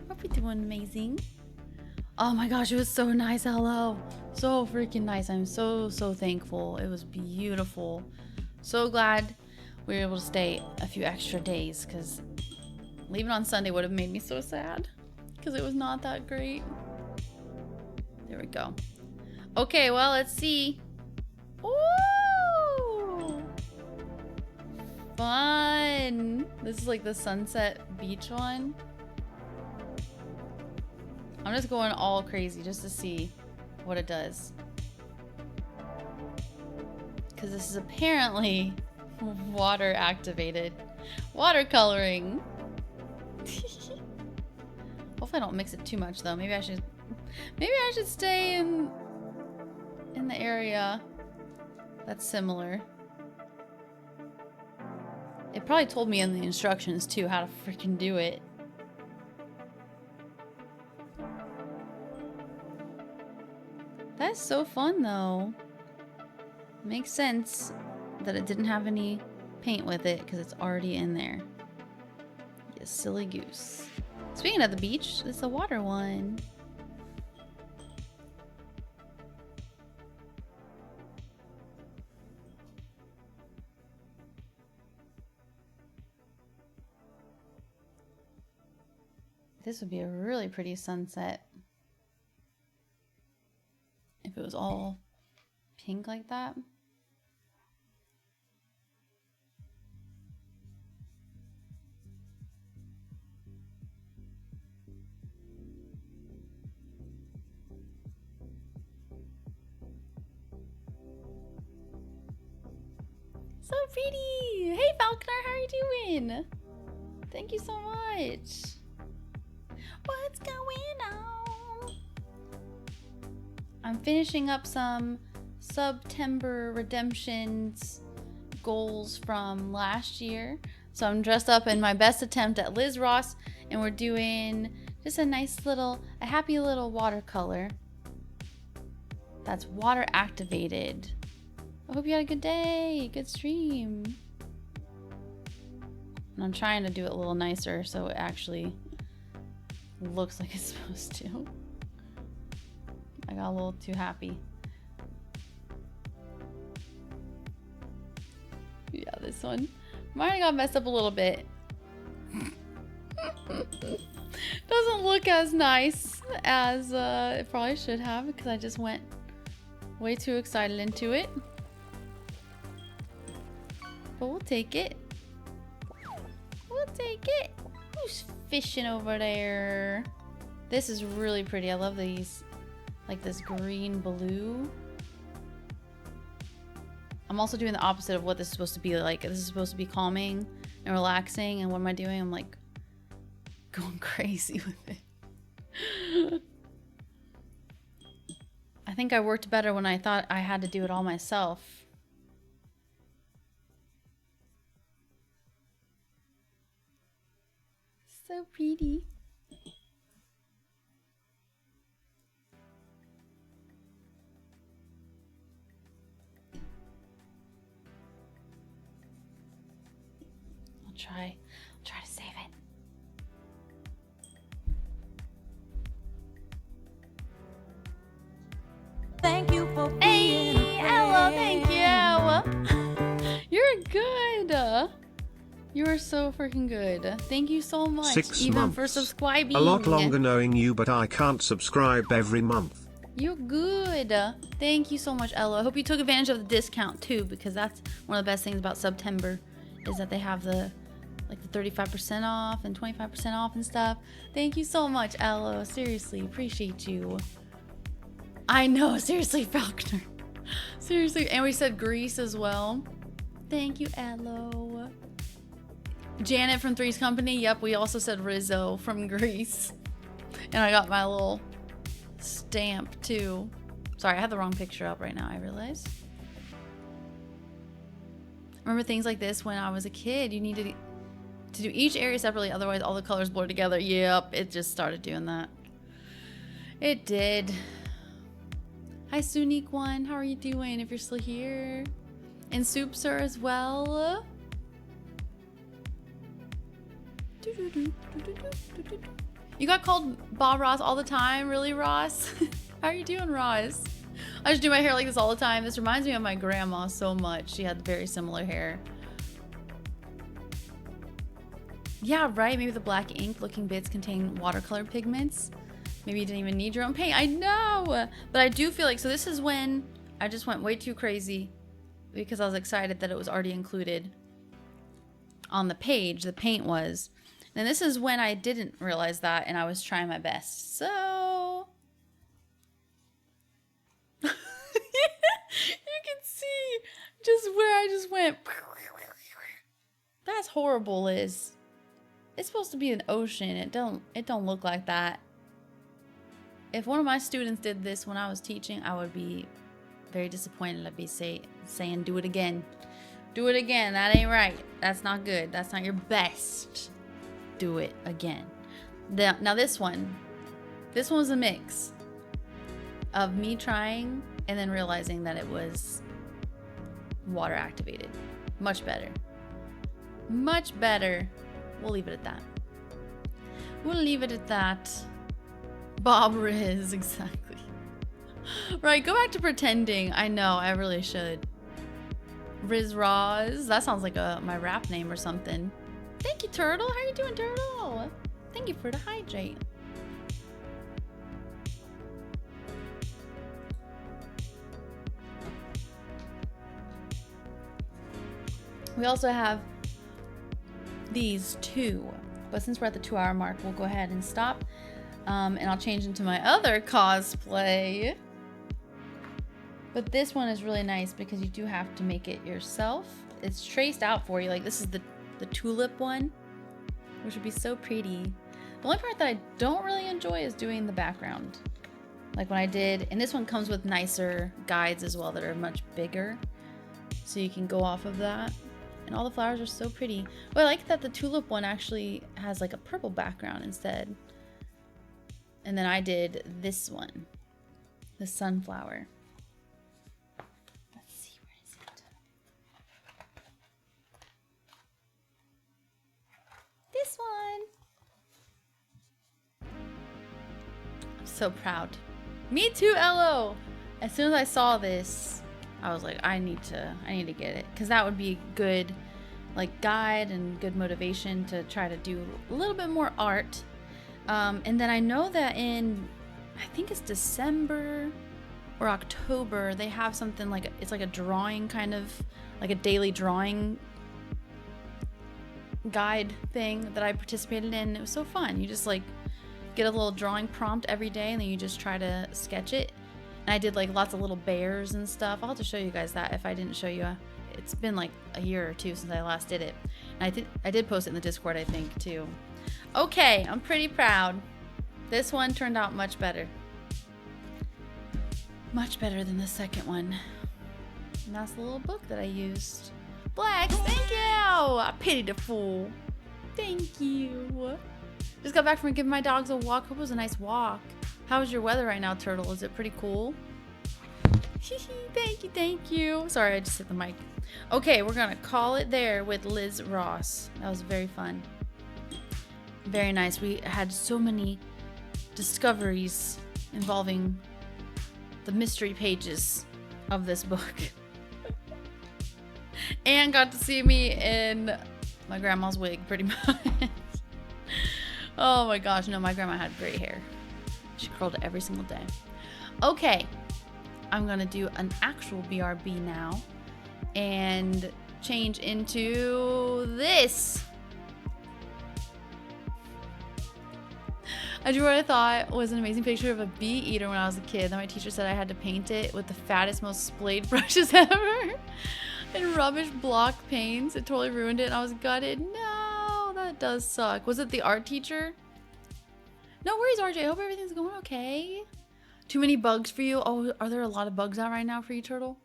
Hope you're doing amazing. Oh my gosh, it was so nice, hello. So freaking nice. I'm so thankful. It was beautiful. So glad we were able to stay a few extra days because leaving on Sunday would have made me so sad because it was not that great. There we go. Okay, well, let's see. Ooh! Fun. This is like the Sunset Beach one. I'm just going all crazy just to see what it does. Because this is apparently water activated. Watercoloring. Hopefully I don't mix it too much though. Maybe I should stay in the area that's similar. It probably told me in the instructions too how to freaking do it. That's so fun though. Makes sense that it didn't have any paint with it because it's already in there. You silly goose. Speaking of the beach, it's a water one. This would be a really pretty sunset. If it was all pink like that. So pretty! Hey Falconer, how are you doing? Thank you so much. What's going on? I'm finishing up some September redemptions goals from last year. So I'm dressed up in my best attempt at Liz Ross, and we're doing just a happy little watercolor that's water activated. I hope you had a good day, good stream. And I'm trying to do it a little nicer so it actually looks like it's supposed to. I got a little too happy. Yeah, this one. Mine got messed up a little bit. Doesn't look as nice as it probably should have because I just went way too excited into it. But we'll take it. We'll take it. Who's fishing over there? This is really pretty. I love these like this green blue. I'm also doing the opposite of what this is supposed to be like. This is supposed to be calming and relaxing, and what am I doing? I'm like going crazy with it. I think I worked better when I thought I had to do it all myself. So pretty. I'll try to save it. Thank you for being Hey, Ella, thank you. You're good. You are so freaking good. Thank you so much. 6 even months. for subscribing. A lot longer knowing you, but I can't subscribe every month. You're good. Thank you so much, Ella. I hope you took advantage of the discount too, because that's one of the best things about September, is that they have the 35% off and 25% off and stuff. Thank you so much, Ella. Seriously, appreciate you. I know, seriously, Falconer. Seriously, and we said Greece as well. Thank you, Ella. Janet from Three's Company. Yep, we also said Rizzo from Greece. And I got my little stamp too. Sorry, I had the wrong picture up right now, I realized. Remember things like this when I was a kid? You needed to do each area separately, otherwise all the colors blur together. Yep, it just started doing that. It did. Hi, Sunique One. How are you doing? If you're still here. And Soup Sir as well. You got called Bob Ross all the time? Really, Ross? How are you doing, Ross? I just do my hair like this all the time. This reminds me of my grandma so much. She had very similar hair. Yeah, right. Maybe the black ink looking bits contain watercolor pigments. Maybe you didn't even need your own paint. I know! But I do feel like, so this is when I just went way too crazy because I was excited that it was already included on the page. The paint was. And this is when I didn't realize that and I was trying my best. So you can see just where I just went. That's horrible, Liz. It's supposed to be an ocean. It don't look like that. If one of my students did this when I was teaching, I would be very disappointed. I'd be saying, do it again. Do it again. That ain't right. That's not good. That's not your best. Do it again. Now this one was a mix of me trying and then realizing that it was water activated. Much better. Much better. We'll leave it at that. We'll leave it at that. Bob Riz, exactly. Right, go back to pretending. I know, I really should. Riz Roz. That sounds like my rap name or something. Thank you, Turtle. How you doing, Turtle? Thank you for the hydrate. We also have these two, but since we're at the 2-hour mark, we'll go ahead and stop. And I'll change into my other cosplay. But this one is really nice because you do have to make it yourself. It's traced out for you. Like this is the tulip one, which would be so pretty. The only part that I don't really enjoy is doing the background. Like when I did, and this one comes with nicer guides as well that are much bigger. So you can go off of that. And all the flowers are so pretty. But I like that the tulip one actually has like a purple background instead. And then I did this one, the sunflower. Let's see, where is it? This one. I'm so proud. Me too, Elo. As soon as I saw this, I was like, I need to get it, because that would be a good like guide and good motivation to try to do a little bit more art. And then I know that in, I think it's December or October, they have something like, it's like a drawing kind of, like a daily drawing guide thing that I participated in. It was so fun. You just like get a little drawing prompt every day, and then you just try to sketch it. And I did like lots of little bears and stuff. I'll have to show you guys that if I didn't show you. It's been like a year or two since I last did it. And I did post it in the Discord, I think, too. Okay, I'm pretty proud. This one turned out much better. Much better than the second one. And that's the little book that I used. Blacks, thank you! I pitied a fool. Thank you. Just got back from giving my dogs a walk. Hope it was a nice walk. How is your weather right now, Turtle? Is it pretty cool? Thank you, thank you. Sorry, I just hit the mic. Okay, we're gonna call it there with Liz Ross. That was very fun. Very nice. We had so many discoveries involving the mystery pages of this book. And got to see me in my grandma's wig, pretty much. Oh my gosh, no, my grandma had great hair. She curled it every single day. Okay, I'm gonna do an actual BRB now and change into this. I drew what I thought was an amazing picture of a bee eater when I was a kid. Then my teacher said I had to paint it with the fattest, most splayed brushes ever and rubbish block paints. It totally ruined it and I was gutted. No, that does suck. Was it the art teacher? No worries, RJ. I hope everything's going okay. Too many bugs for you? Oh, are there a lot of bugs out right now for you, Turtle?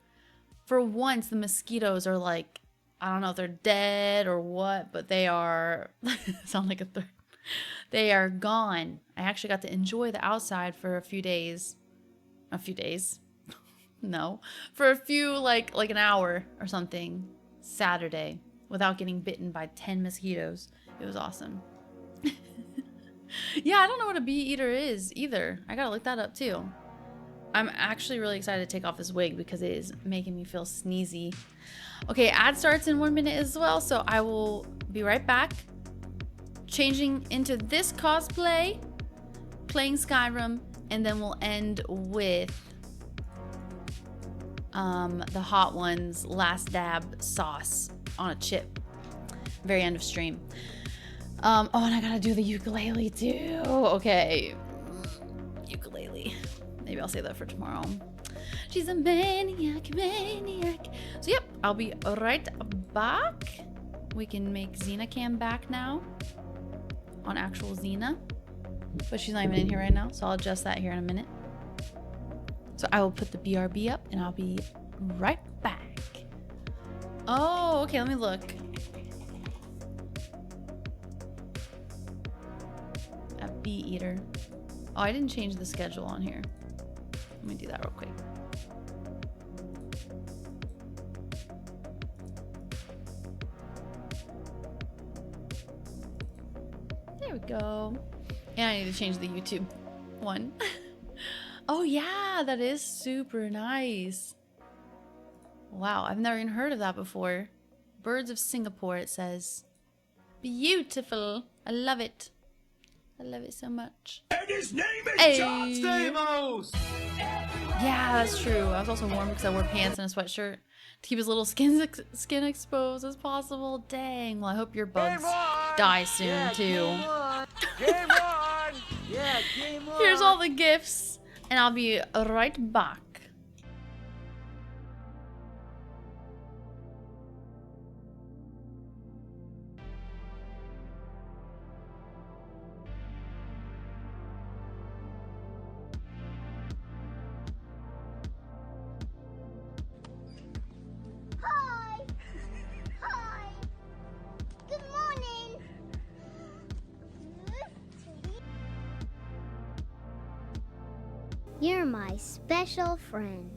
For once, the mosquitoes are like, I don't know if they're dead or what, but they are, sound like a third. They are gone. I actually got to enjoy the outside for a few days. A few days? No. For a few, like an hour or something. Saturday. Without getting bitten by 10 mosquitoes. It was awesome. Yeah, I don't know what a bee eater is either. I gotta look that up too. I'm actually really excited to take off this wig because it is making me feel sneezy. Okay, ad starts in 1 minute as well, so I will be right back. Changing into this cosplay, playing Skyrim, and then we'll end with the Hot Ones last dab sauce on a chip. Very end of stream. Oh, and I gotta do the ukulele too. Okay, ukulele. Maybe I'll save that for tomorrow. She's a maniac, maniac. So yep, I'll be right back. We can make Xena cam back now. On actual Xena, but she's not even in here right now, so I'll adjust that here in a minute. So I will put the BRB up and I'll be right back. Oh, okay, let me look at Bee Eater. Oh, I didn't change the schedule on here. Let me do that real quick. There we go. And I need to change the YouTube one. Oh yeah, that is super nice. Wow, I've never even heard of that before. Birds of Singapore, it says. Beautiful. I love it. I love it so much. And his name is Hey. John Stamos! Yeah, that's true. I was also warm because I wore pants and a sweatshirt to keep his little skin exposed as possible. Dang. Well, I hope your bugs die soon too. Game on! Yeah, game on! Here's all the gifts, and I'll be right back. Hi. Hi. Good morning. You're my special friend.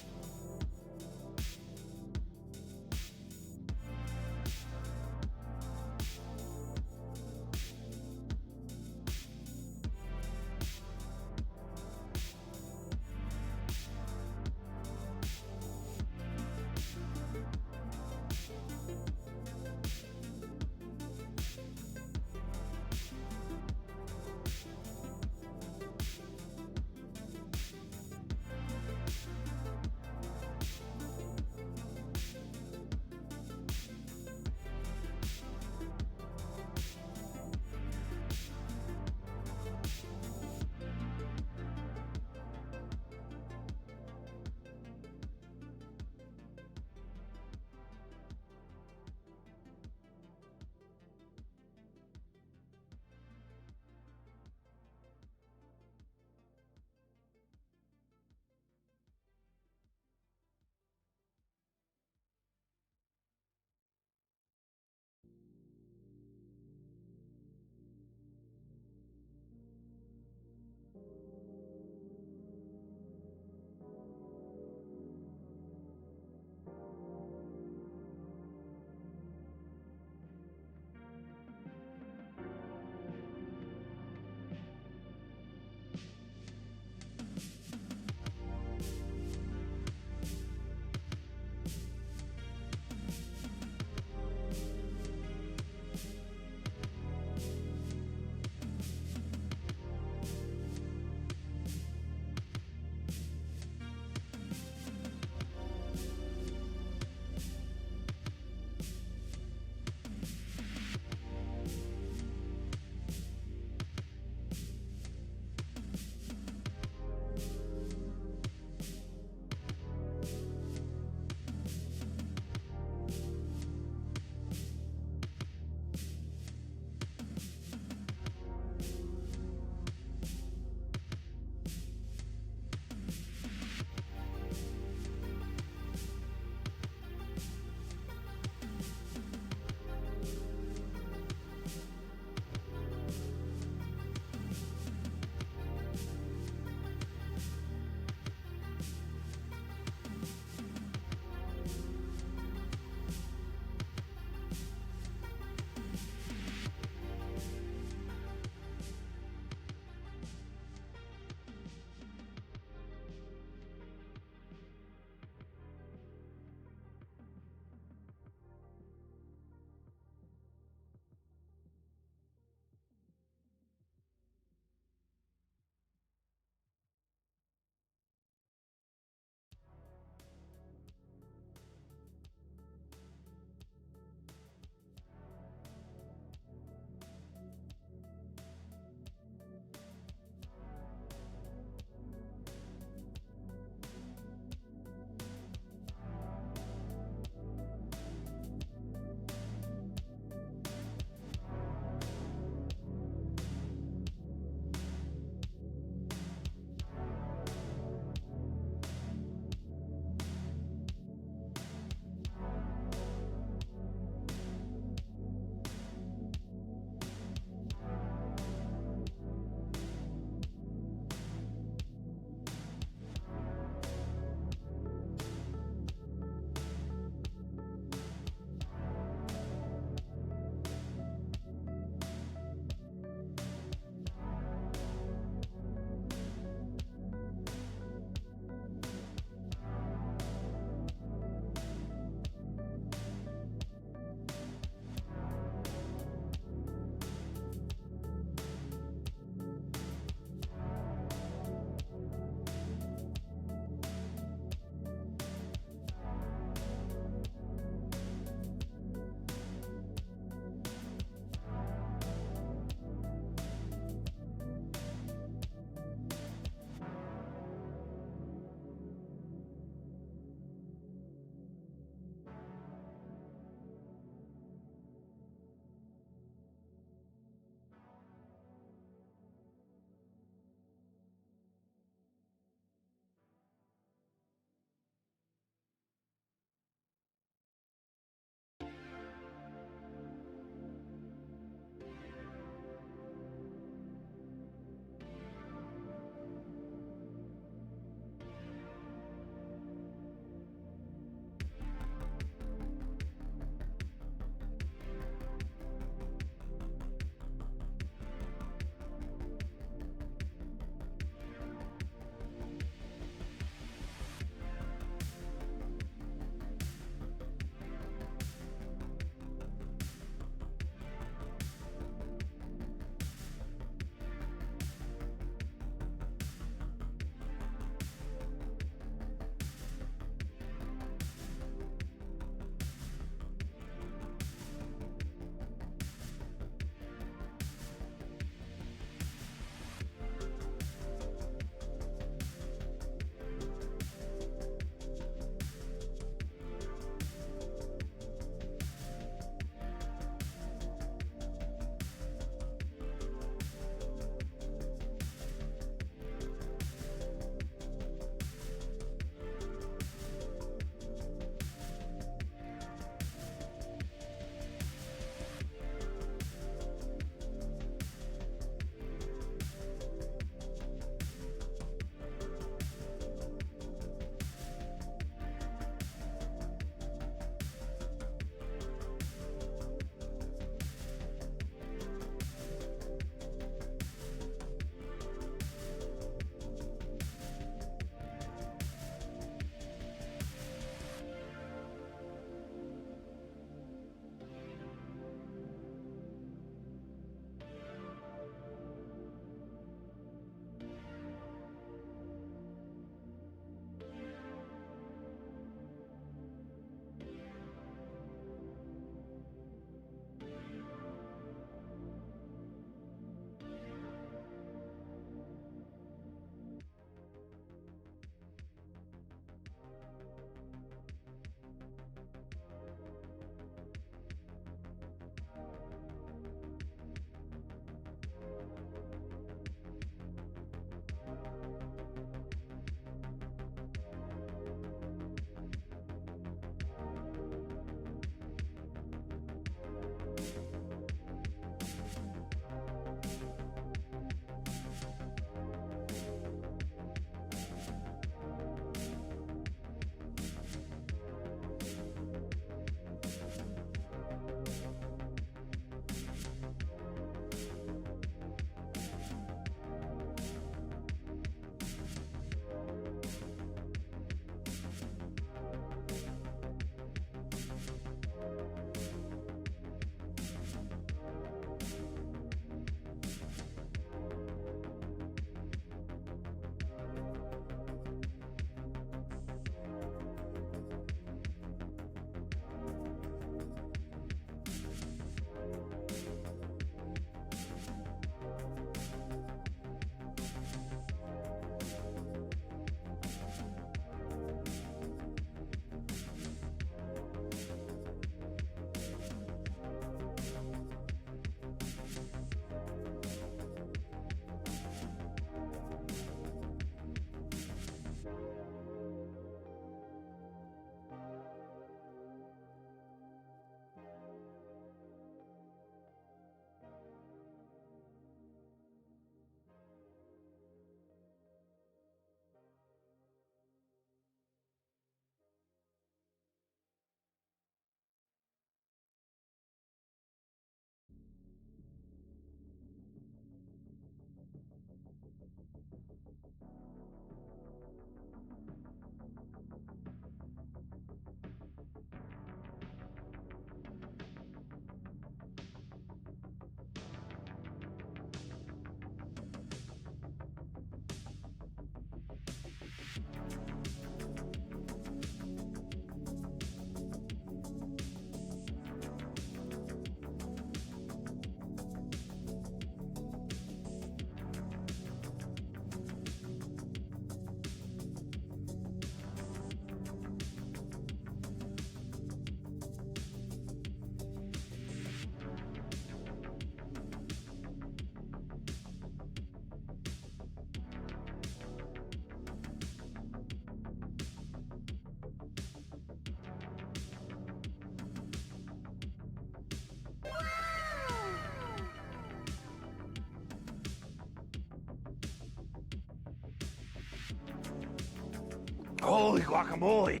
Holy guacamole!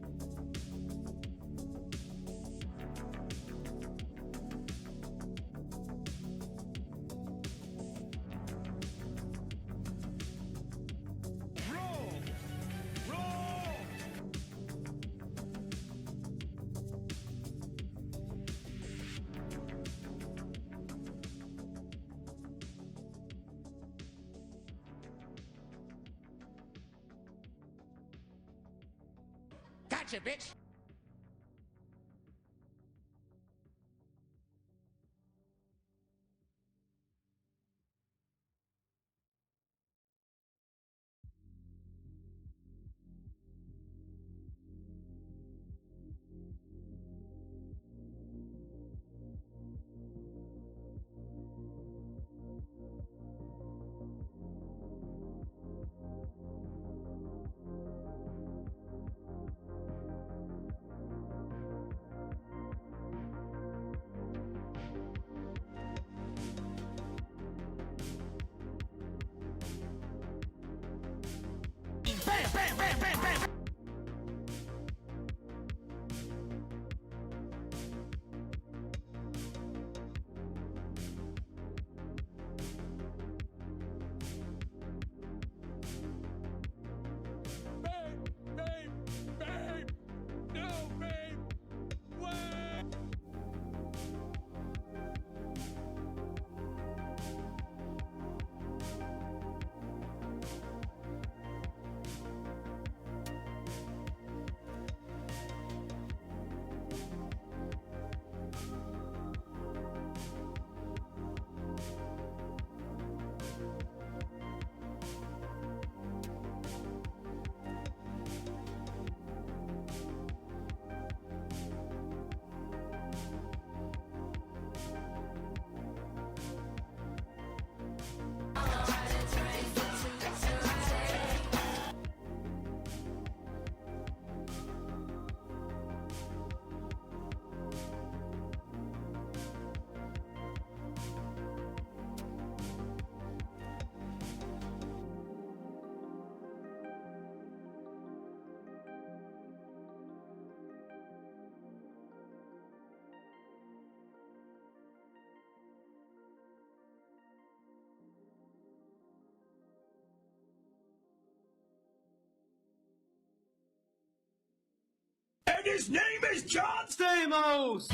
Gotcha, bitch! Bam, bam, bam, bam, bam! Babe, babe, babe! No, babe! Wait! And his name is John Stamos!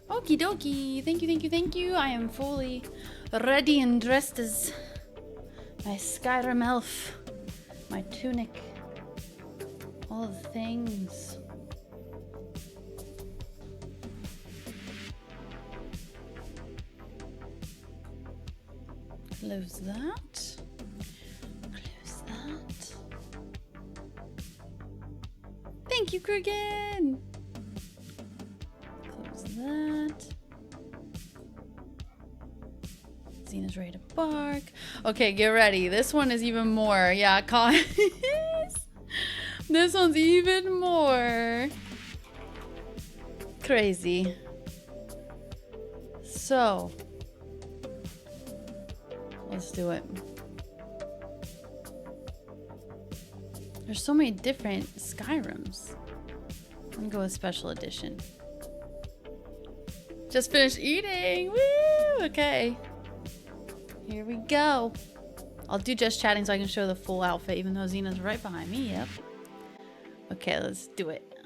Okie dokie. Thank you, thank you, thank you. I am fully ready and dressed as my Skyrim elf. My tunic. All the things. Close that. Close that. Thank you, Kurgan. Close that. Xena's ready to bark. Okay, get ready. This one is even more. Yeah, guys. This one's even more crazy. So, let's do it. There's so many different Skyrims. I'm gonna go with special edition. Just finished eating. Woo! Okay. Here we go. I'll do just chatting so I can show the full outfit, even though Xena's right behind me. Yep. Okay, let's do it.